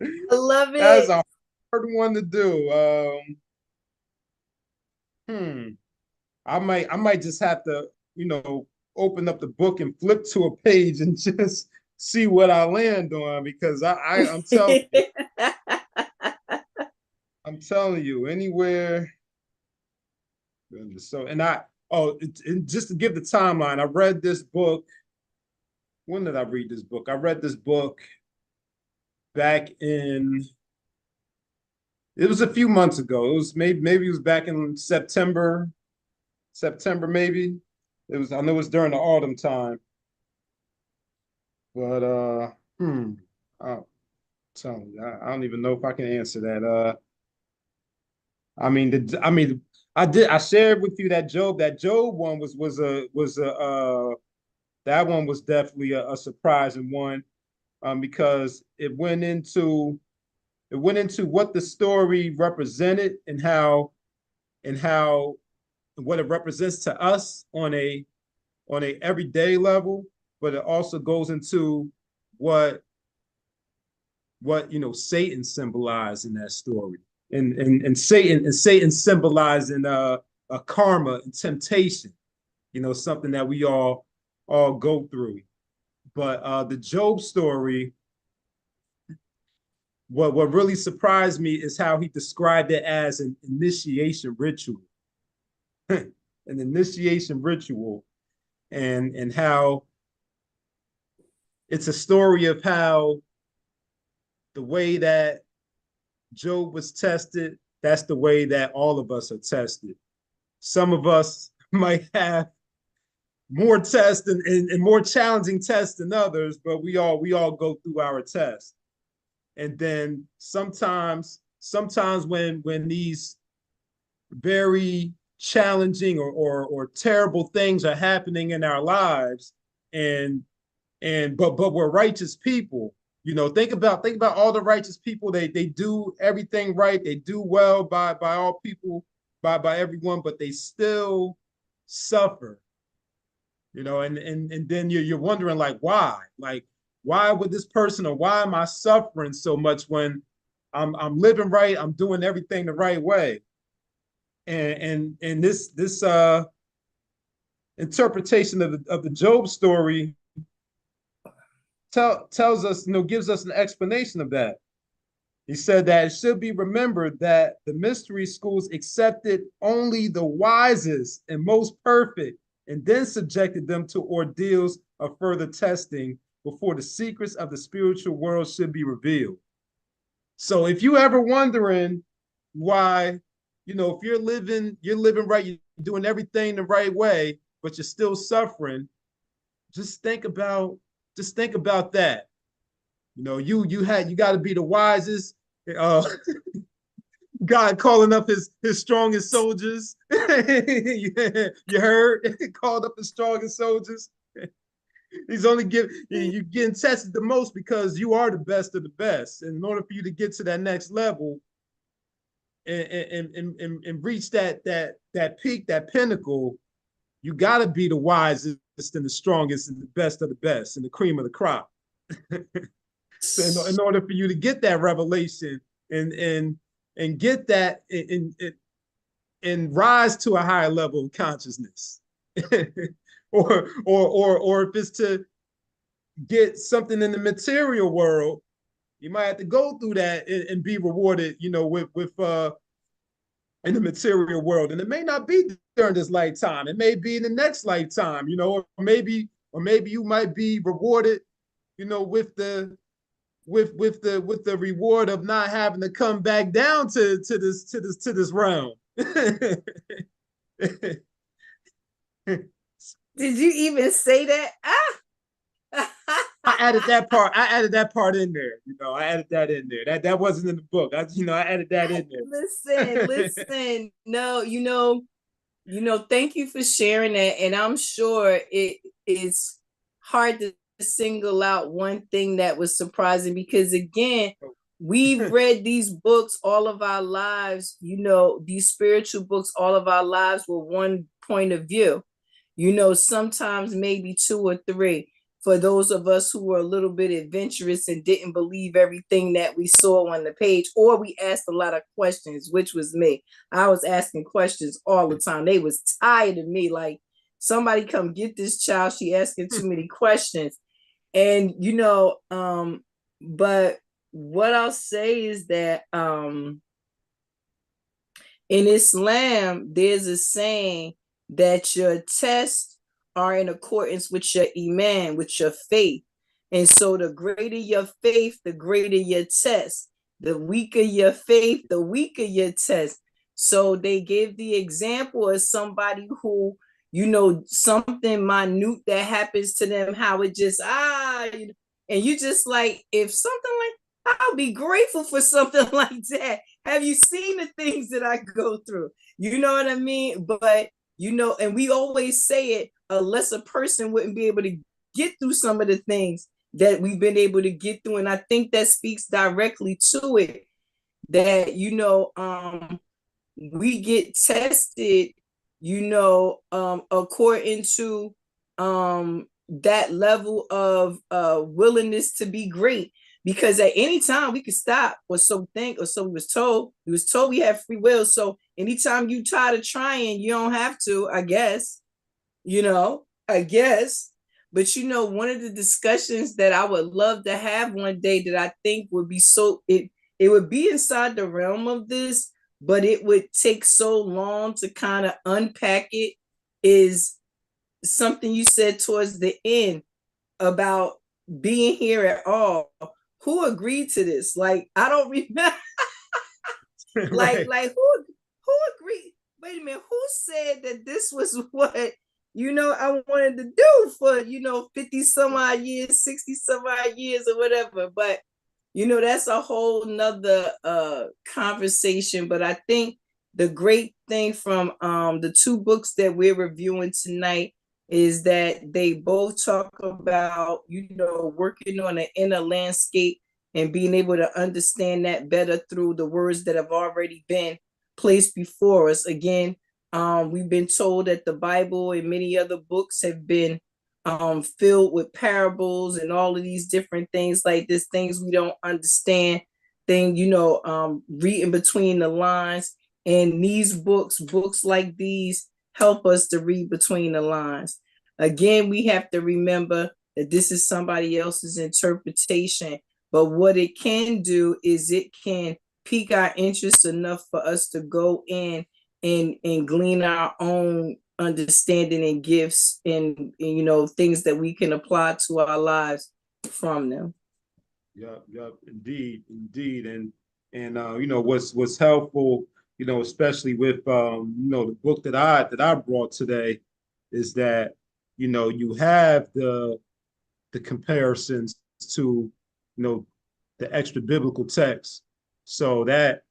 I love That is it. a hard one to do. Hmm. I might just have to, open up the book and flip to a page and just see what I land on because I'm telling you, anywhere. So and I oh and just to give the timeline, I read this book. When did I read this book? I read this book back in it was a few months ago. It was maybe it was back in September maybe. It was I know it was during the autumn time. But I'm telling you, I don't even know if I can answer that. I mean I shared with you that Job one was that one was definitely a surprising one because it went into what the story represented and how what it represents to us on a everyday level, but it also goes into what Satan symbolized in that story, and Satan symbolizing a karma and temptation, something that we all go through. But the Job story, what really surprised me is how he described it as an initiation ritual, an initiation ritual, and how it's a story of how the way that Job was tested, that's the way that all of us are tested. Some of us might have more tests and more challenging tests than others, but we all go through our tests. And then sometimes when these very challenging or terrible things are happening in our lives, and but we're righteous people. Think about all the righteous people. They do everything right. They do well by all people, by everyone, but they still suffer. And then you're wondering like why? Like why would this person or why am I suffering so much when I'm living right, I'm doing everything the right way. And this interpretation of the Job story tells us, gives us an explanation of that. He said that it should be remembered that the mystery schools accepted only the wisest and most perfect, and then subjected them to ordeals of further testing before the secrets of the spiritual world should be revealed. So if you ever wondering why, if you're living right, you're doing everything the right way, but you're still suffering, just think about that. You got to be the wisest. Uh, God calling up his strongest soldiers. You heard? Called up his strongest soldiers. He's only you getting tested the most because you are the best of the best. And in order for you to get to that next level and reach that peak, that pinnacle, you got to be the wisest and the strongest and the best of the best and the cream of the crop. So in order for you to get that revelation and get that and rise to a higher level of consciousness, or if it's to get something in the material world, you might have to go through that and be rewarded, with in the material world, and it may not be during this lifetime. It may be in the next lifetime, or maybe you might be rewarded, with with the reward of not having to come back down to this realm. Did you even say that? I added that part. I added that part in there. You know, I added that in there. That wasn't in the book. I added that in Listen, there. listen. No, thank you for sharing that. And I'm sure it is hard to single out one thing that was surprising because again, we've read these books all of our lives, these spiritual books all of our lives with one point of view. Sometimes maybe two or three. For those of us who were a little bit adventurous and didn't believe everything that we saw on the page, or we asked a lot of questions, which was me. I was asking questions all the time. They was tired of me. Like, somebody come get this child. She asking too many questions. And, but what I'll say is that in Islam, there's a saying that your tests are in accordance with your iman, with your faith. And so the greater your faith, the greater your test. The weaker your faith, the weaker your test. So they give the example of somebody who, something minute that happens to them, how it just, and you just like, if something like, I'll be grateful for something like that. Have you seen the things that I go through? You know what I mean? But, and we always say it, unless a person wouldn't be able to get through some of the things that we've been able to get through. And I think that speaks directly to it, that, we get tested, according to that level of willingness to be great. Because at any time we could stop, or so we think, or so we was told. We was told we have free will. So anytime you tired of trying, you don't have to, I guess. I guess. But one of the discussions that I would love to have one day that I think would be it would be inside the realm of this, but it would take so long to kind of unpack it, is something you said towards the end about being here at all. Who agreed to this? Like, I don't remember. Right. like who agreed? Wait a minute, who said that this was what I wanted to do for 50 some odd years, 60 some odd years, or whatever? But that's a whole nother conversation. But I think the great thing from the two books that we're reviewing tonight is that they both talk about working on an inner landscape and being able to understand that better through the words that have already been placed before us. Again, we've been told that the Bible and many other books have been filled with parables and all of these different things like this, things we don't understand, reading between the lines. And these books like these, help us to read between the lines. Again, we have to remember that this is somebody else's interpretation, but what it can do is it can pique our interest enough for us to go in and glean our own understanding and gifts and things that we can apply to our lives from them. Yep, indeed, and what's helpful, especially with the book that I brought today, is that you have the comparisons to the extra biblical text, so that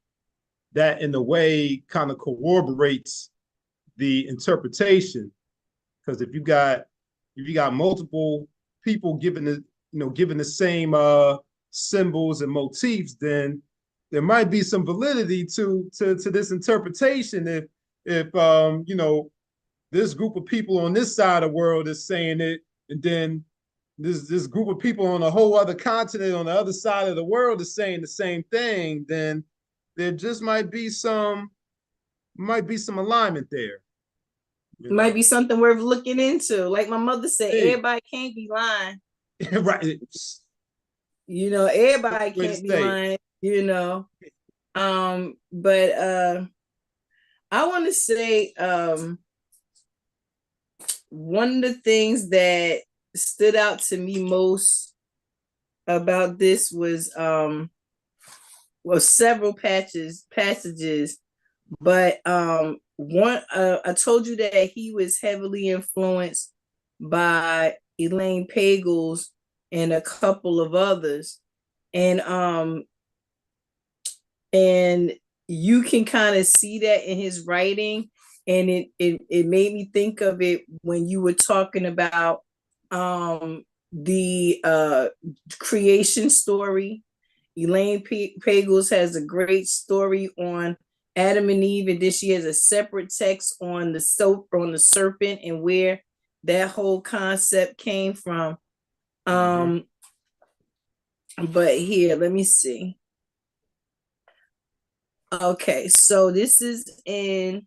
in a way kind of corroborates the interpretation. Because if you got multiple people giving the same symbols and motifs, then there might be some validity to this interpretation. If this group of people on this side of the world is saying it, and then this group of people on a whole other continent on the other side of the world is saying the same thing, then there just might be some alignment there. Might be something worth looking into. Like my mother said, everybody can't be lying. Right. Everybody can't be lying, but I want to say one of the things that stood out to me most about this was well, several passages, but one I told you that he was heavily influenced by Elaine Pagels and a couple of others, and you can kind of see that in his writing, and it made me think of it when you were talking about the creation story. Elaine Pagels has a great story on Adam and Eve, and then she has a separate text on the serpent and where that whole concept came from. But here, let me see. Okay, so this is in,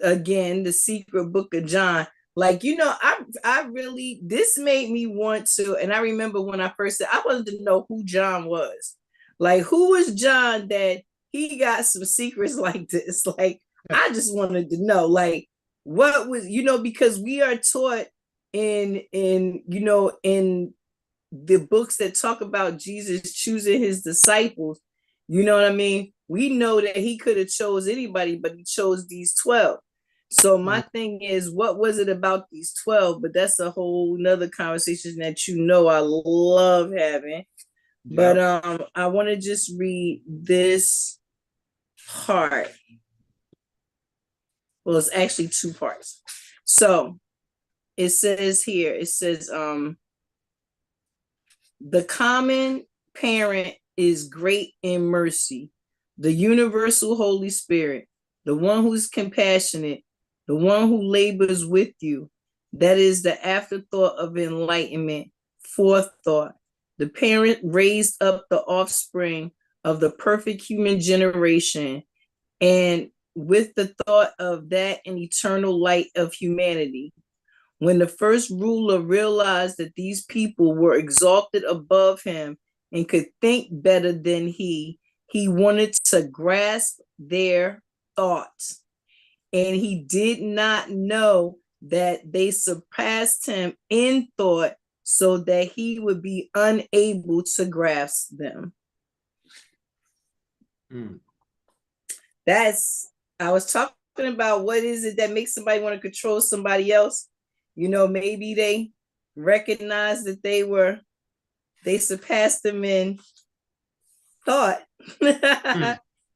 again, the secret book of John. Like, I really, this made me want to, and I remember when I first said, I wanted to know who John was. Like, who was John that he got some secrets like this? Like, I just wanted to know, like, what was, because we are taught in the books that talk about Jesus choosing his disciples, you know what I mean? We know that he could have chose anybody, but he chose these 12. So my thing is, what was it about these 12? But that's a whole nother conversation that I love having. Yep. But I want to just read this part. Well, it's actually two parts. So it says here, the common parent is great in mercy, the universal Holy Spirit, the one who's compassionate, the one who labors with you. That is the afterthought of enlightenment, forethought. The parent raised up the offspring of the perfect human generation, and with the thought of that an eternal light of humanity. When the first ruler realized that these people were exalted above him and could think better than he wanted to grasp their thoughts. And he did not know that they surpassed him in thought, so that he would be unable to grasp them. I was talking about, what is it that makes somebody want to control somebody else? Maybe they recognize that they surpassed them in thought.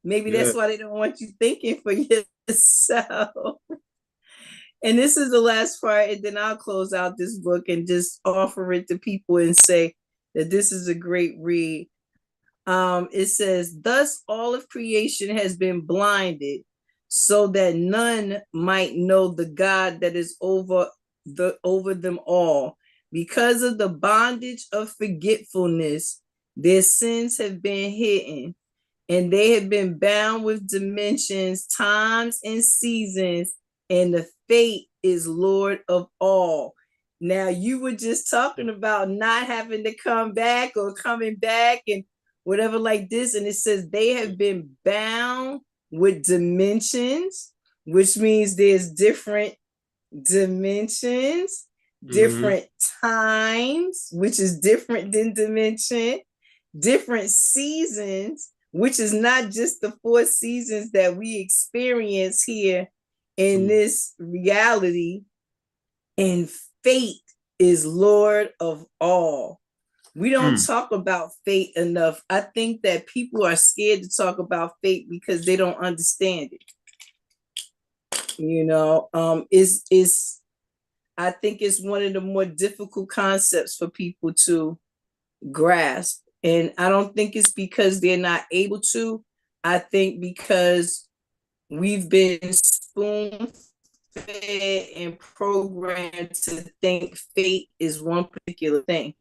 Maybe that's why they don't want you thinking for yourself. And this is the last part, and then I'll close out this book and just offer it to people and say that this is a great read. It says, thus all of creation has been blinded so that none might know the God that is over them all. Because of the bondage of forgetfulness, their sins have been hidden, and they have been bound with dimensions, times, and seasons, and the fate is Lord of all. Now, you were just talking about not having to come back or coming back and whatever like this, and it says they have been bound with dimensions, which means there's different dimensions, different times, which is different than dimension, different seasons, which is not just the 4 seasons that we experience here in this reality, and fate is Lord of all. We don't talk about fate enough. I think that people are scared to talk about fate because they don't understand it. I think it's one of the more difficult concepts for people to grasp. And I don't think it's because they're not able to. I think because we've been spoon-fed and programmed to think fate is one particular thing.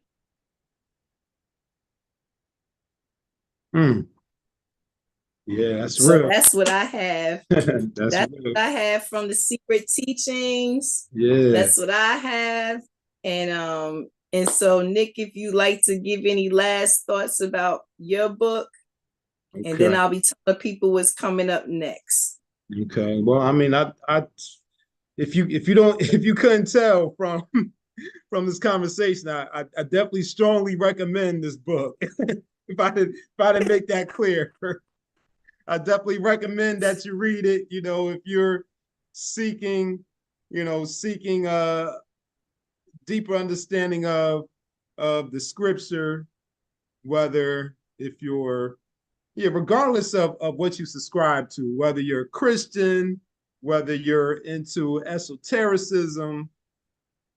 Yeah, that's real. So that's what I have. That's what I have from the secret teachings. Yeah, that's what I have. And so, Nick, if you like to give any last thoughts about your book, and then I'll be telling people what's coming up next. Okay. Well, I mean, if you couldn't tell from from this conversation, I definitely strongly recommend this book. If I didn't make that clear, I definitely recommend that you read it. If you're seeking, seeking a deeper understanding of the scripture, whether if you're regardless of what you subscribe to, whether you're a Christian, whether you're into esotericism,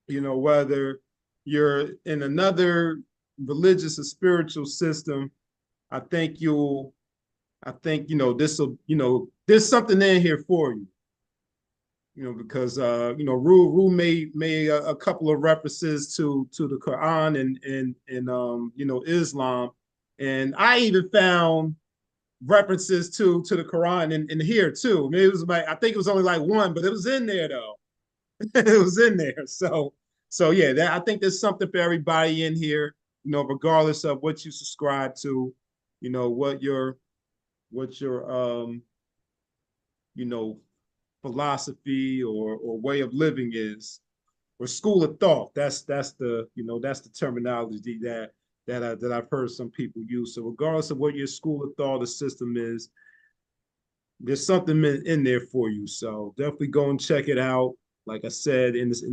whether you're in another religious or spiritual system, I think this will, there's something in here for you. Because Rue made a couple of references to the Quran and Islam, and I even found references to the Quran in here too. I mean, it was like, I think it was only like one, but it was in there though. It was in there. So yeah, I think there's something for everybody in here. Regardless of what you subscribe to, what your you know philosophy or way of living is, or school of thought. That's the terminology that I've heard some people use. So regardless of what your school of thought or system is, there's something in there for you. So definitely go and check it out. Like I said, it's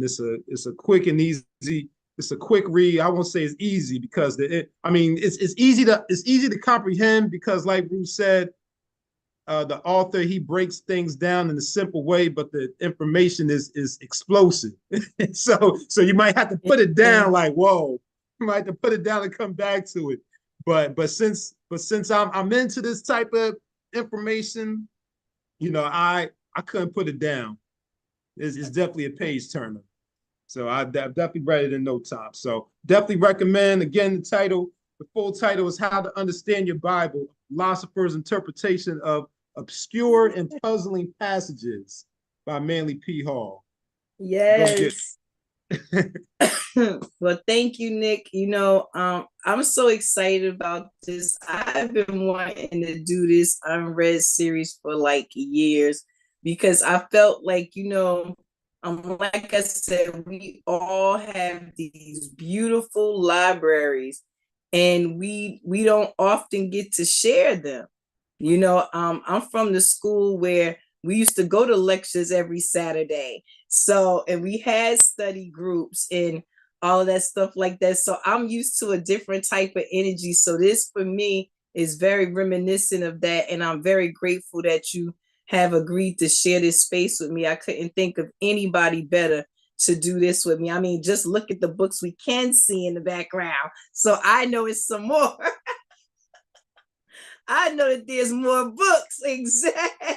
a quick and easy. It's a quick read. I won't say it's easy because it's easy to comprehend because, like Bruce said, the author, he breaks things down in a simple way, but the information is explosive. So you might have to put it down. Like, whoa, you might have to put it down and come back to it. But since I'm into this type of information, I couldn't put it down. It's definitely a page turner. So I've definitely read it in no time. So definitely recommend. Again, the full title is How to Understand Your Bible: Philosopher's Interpretation of Obscure and Puzzling Passages by Manly P. Hall. Yes. Well, thank you, Nick. I'm so excited about this. I've been wanting to do this UnRead series for like years because I felt like, like I said, we all have these beautiful libraries and we don't often get to share them. I'm from the school where we used to go to lectures every Saturday. So, and we had study groups and all of that stuff like that. So I'm used to a different type of energy. So this for me is very reminiscent of that. And I'm very grateful that you have agreed to share this space with me. I couldn't think of anybody better to do this with me. I mean, just look at the books we can see in the background. So I know it's some more. I know that there's more books. Exactly.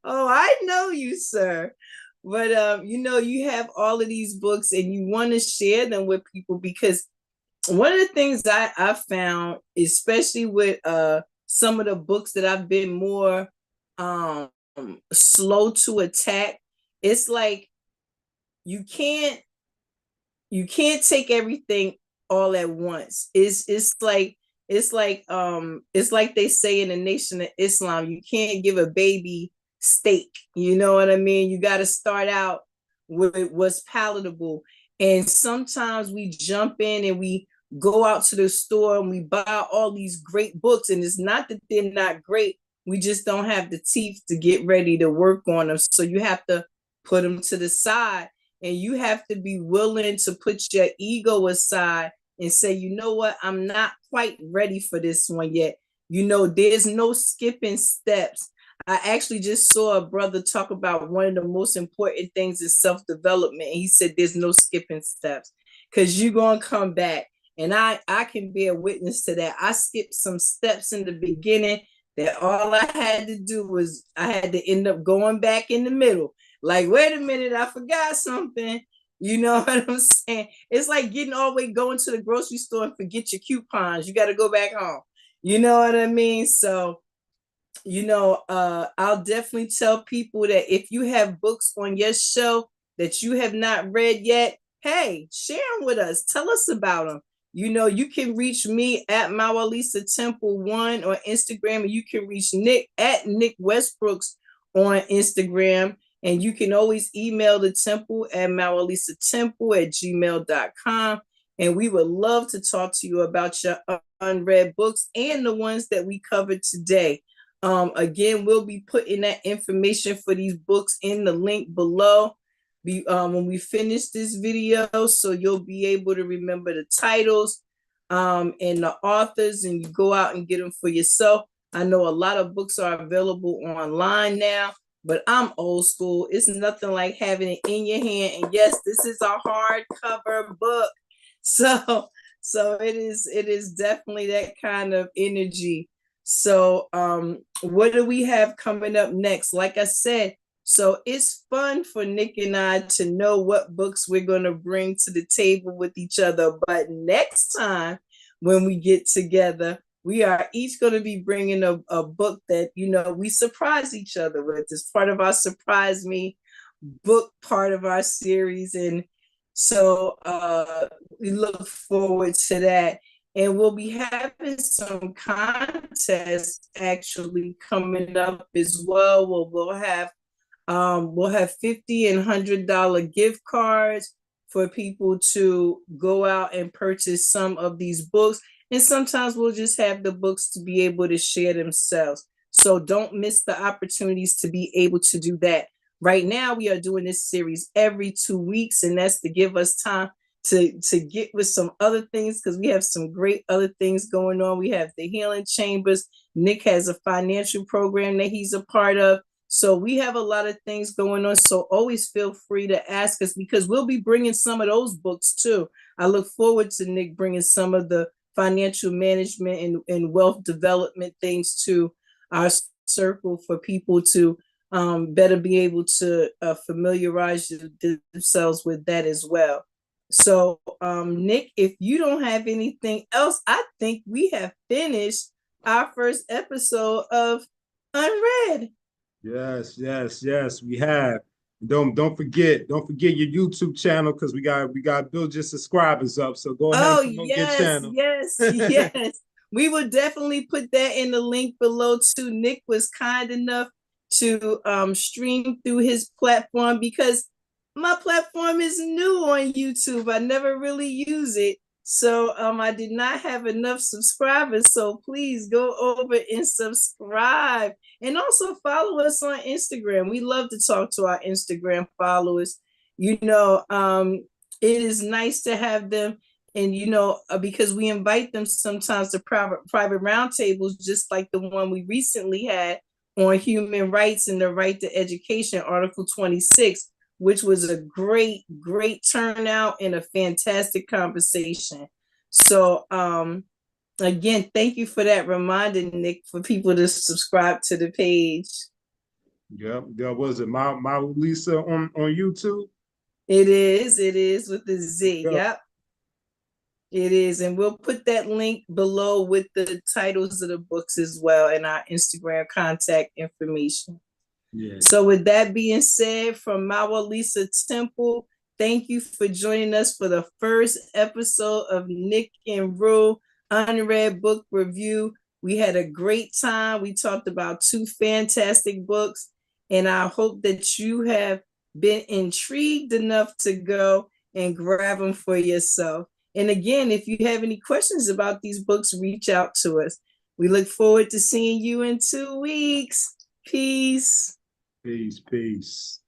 Oh, I know you, sir. But you have all of these books and you want to share them with people because one of the things I found, especially with some of the books that I've been more slow to attack, it's like you can't take everything all at once. It's like they say in the Nation of Islam, you can't give a baby steak. You know what I mean? You got to start out with what's palatable. And sometimes we jump in and we go out to the store and we buy all these great books. And it's not that they're not great. We just don't have the teeth to get ready to work on them. So you have to put them to the side. And you have to be willing to put your ego aside and say, you know what, I'm not quite ready for this one yet. There's no skipping steps. I actually just saw a brother talk about one of the most important things is self-development. He said there's no skipping steps because you're going to come back. And I can be a witness to that. I skipped some steps in the beginning that all I had to do was I had to end up going back in the middle. Like, wait a minute, I forgot something. You know what I'm saying? It's like getting all the way going to the grocery store and forget your coupons. You got to go back home. You know what I mean? So, I'll definitely tell people that if you have books on your shelf that you have not read yet, hey, share them with us. Tell us about them. You can reach me at Mawalisa Temple 1 on Instagram, and you can reach Nick at Nick Westbrooks on Instagram. And you can always email the temple at maualisatemple@gmail.com. And we would love to talk to you about your unread books and the ones that we covered today. Again, we'll be putting that information for these books in the link below when we finish this video, so you'll be able to remember the titles and the authors, and you go out and get them for yourself. I know a lot of books are available online now, but I'm old school. It's nothing like having it in your hand. And yes, this is a hardcover book. So it is definitely that kind of energy. So what do we have coming up next? Like I said, so it's fun for Nick and I to know what books we're going to bring to the table with each other. But next time when we get together, we are each going to be bringing a book that, we surprise each other with. It's part of our Surprise Me book part of our series. And so we look forward to that. And we'll be having some contests actually coming up as well. We'll have $50 and $100 gift cards for people to go out and purchase some of these books. And sometimes we'll just have the books to be able to share themselves. So don't miss the opportunities to be able to do that. Right now, we are doing this series every 2 weeks, and that's to give us time to get with some other things, because we have some great other things going on. We have the healing chambers. Nick has a financial program that he's a part of. So we have a lot of things going on. So always feel free to ask us, because we'll be bringing some of those books too. I look forward to Nick bringing some of the financial management and wealth development things to our circle for people to better be able to familiarize themselves with that as well. So Nick, if you don't have anything else, I think we have finished our first episode of UnRead. Yes, we have. Don't forget your YouTube channel, because we got to build your subscribers up. So go ahead and promote your channel. Yes. We will definitely put that in the link below too. Nick was kind enough to stream through his platform, because my platform is new on YouTube. I never really use it. So I did not have enough subscribers. So please go over and subscribe. And also follow us on Instagram. We love to talk to our Instagram followers. It is nice to have them. And, because we invite them sometimes to private roundtables, just like the one we recently had on human rights and the right to education, Article 26, which was a great turnout and a fantastic conversation. So again, thank you for that reminder, Nick, for people to subscribe to the page. Yep. Was it my Lisa on YouTube? It is with the Z. Yep. It is. And we'll put that link below with the titles of the books as well, and our Instagram contact information. Yeah. So with that being said, from Maualisa Temple, thank you for joining us for the first episode of Nick and Rue UnRead Book Review. We had a great time. We talked about 2 fantastic books, and I hope that you have been intrigued enough to go and grab them for yourself. And again, if you have any questions about these books, reach out to us. We look forward to seeing you in 2 weeks. Peace. Peace.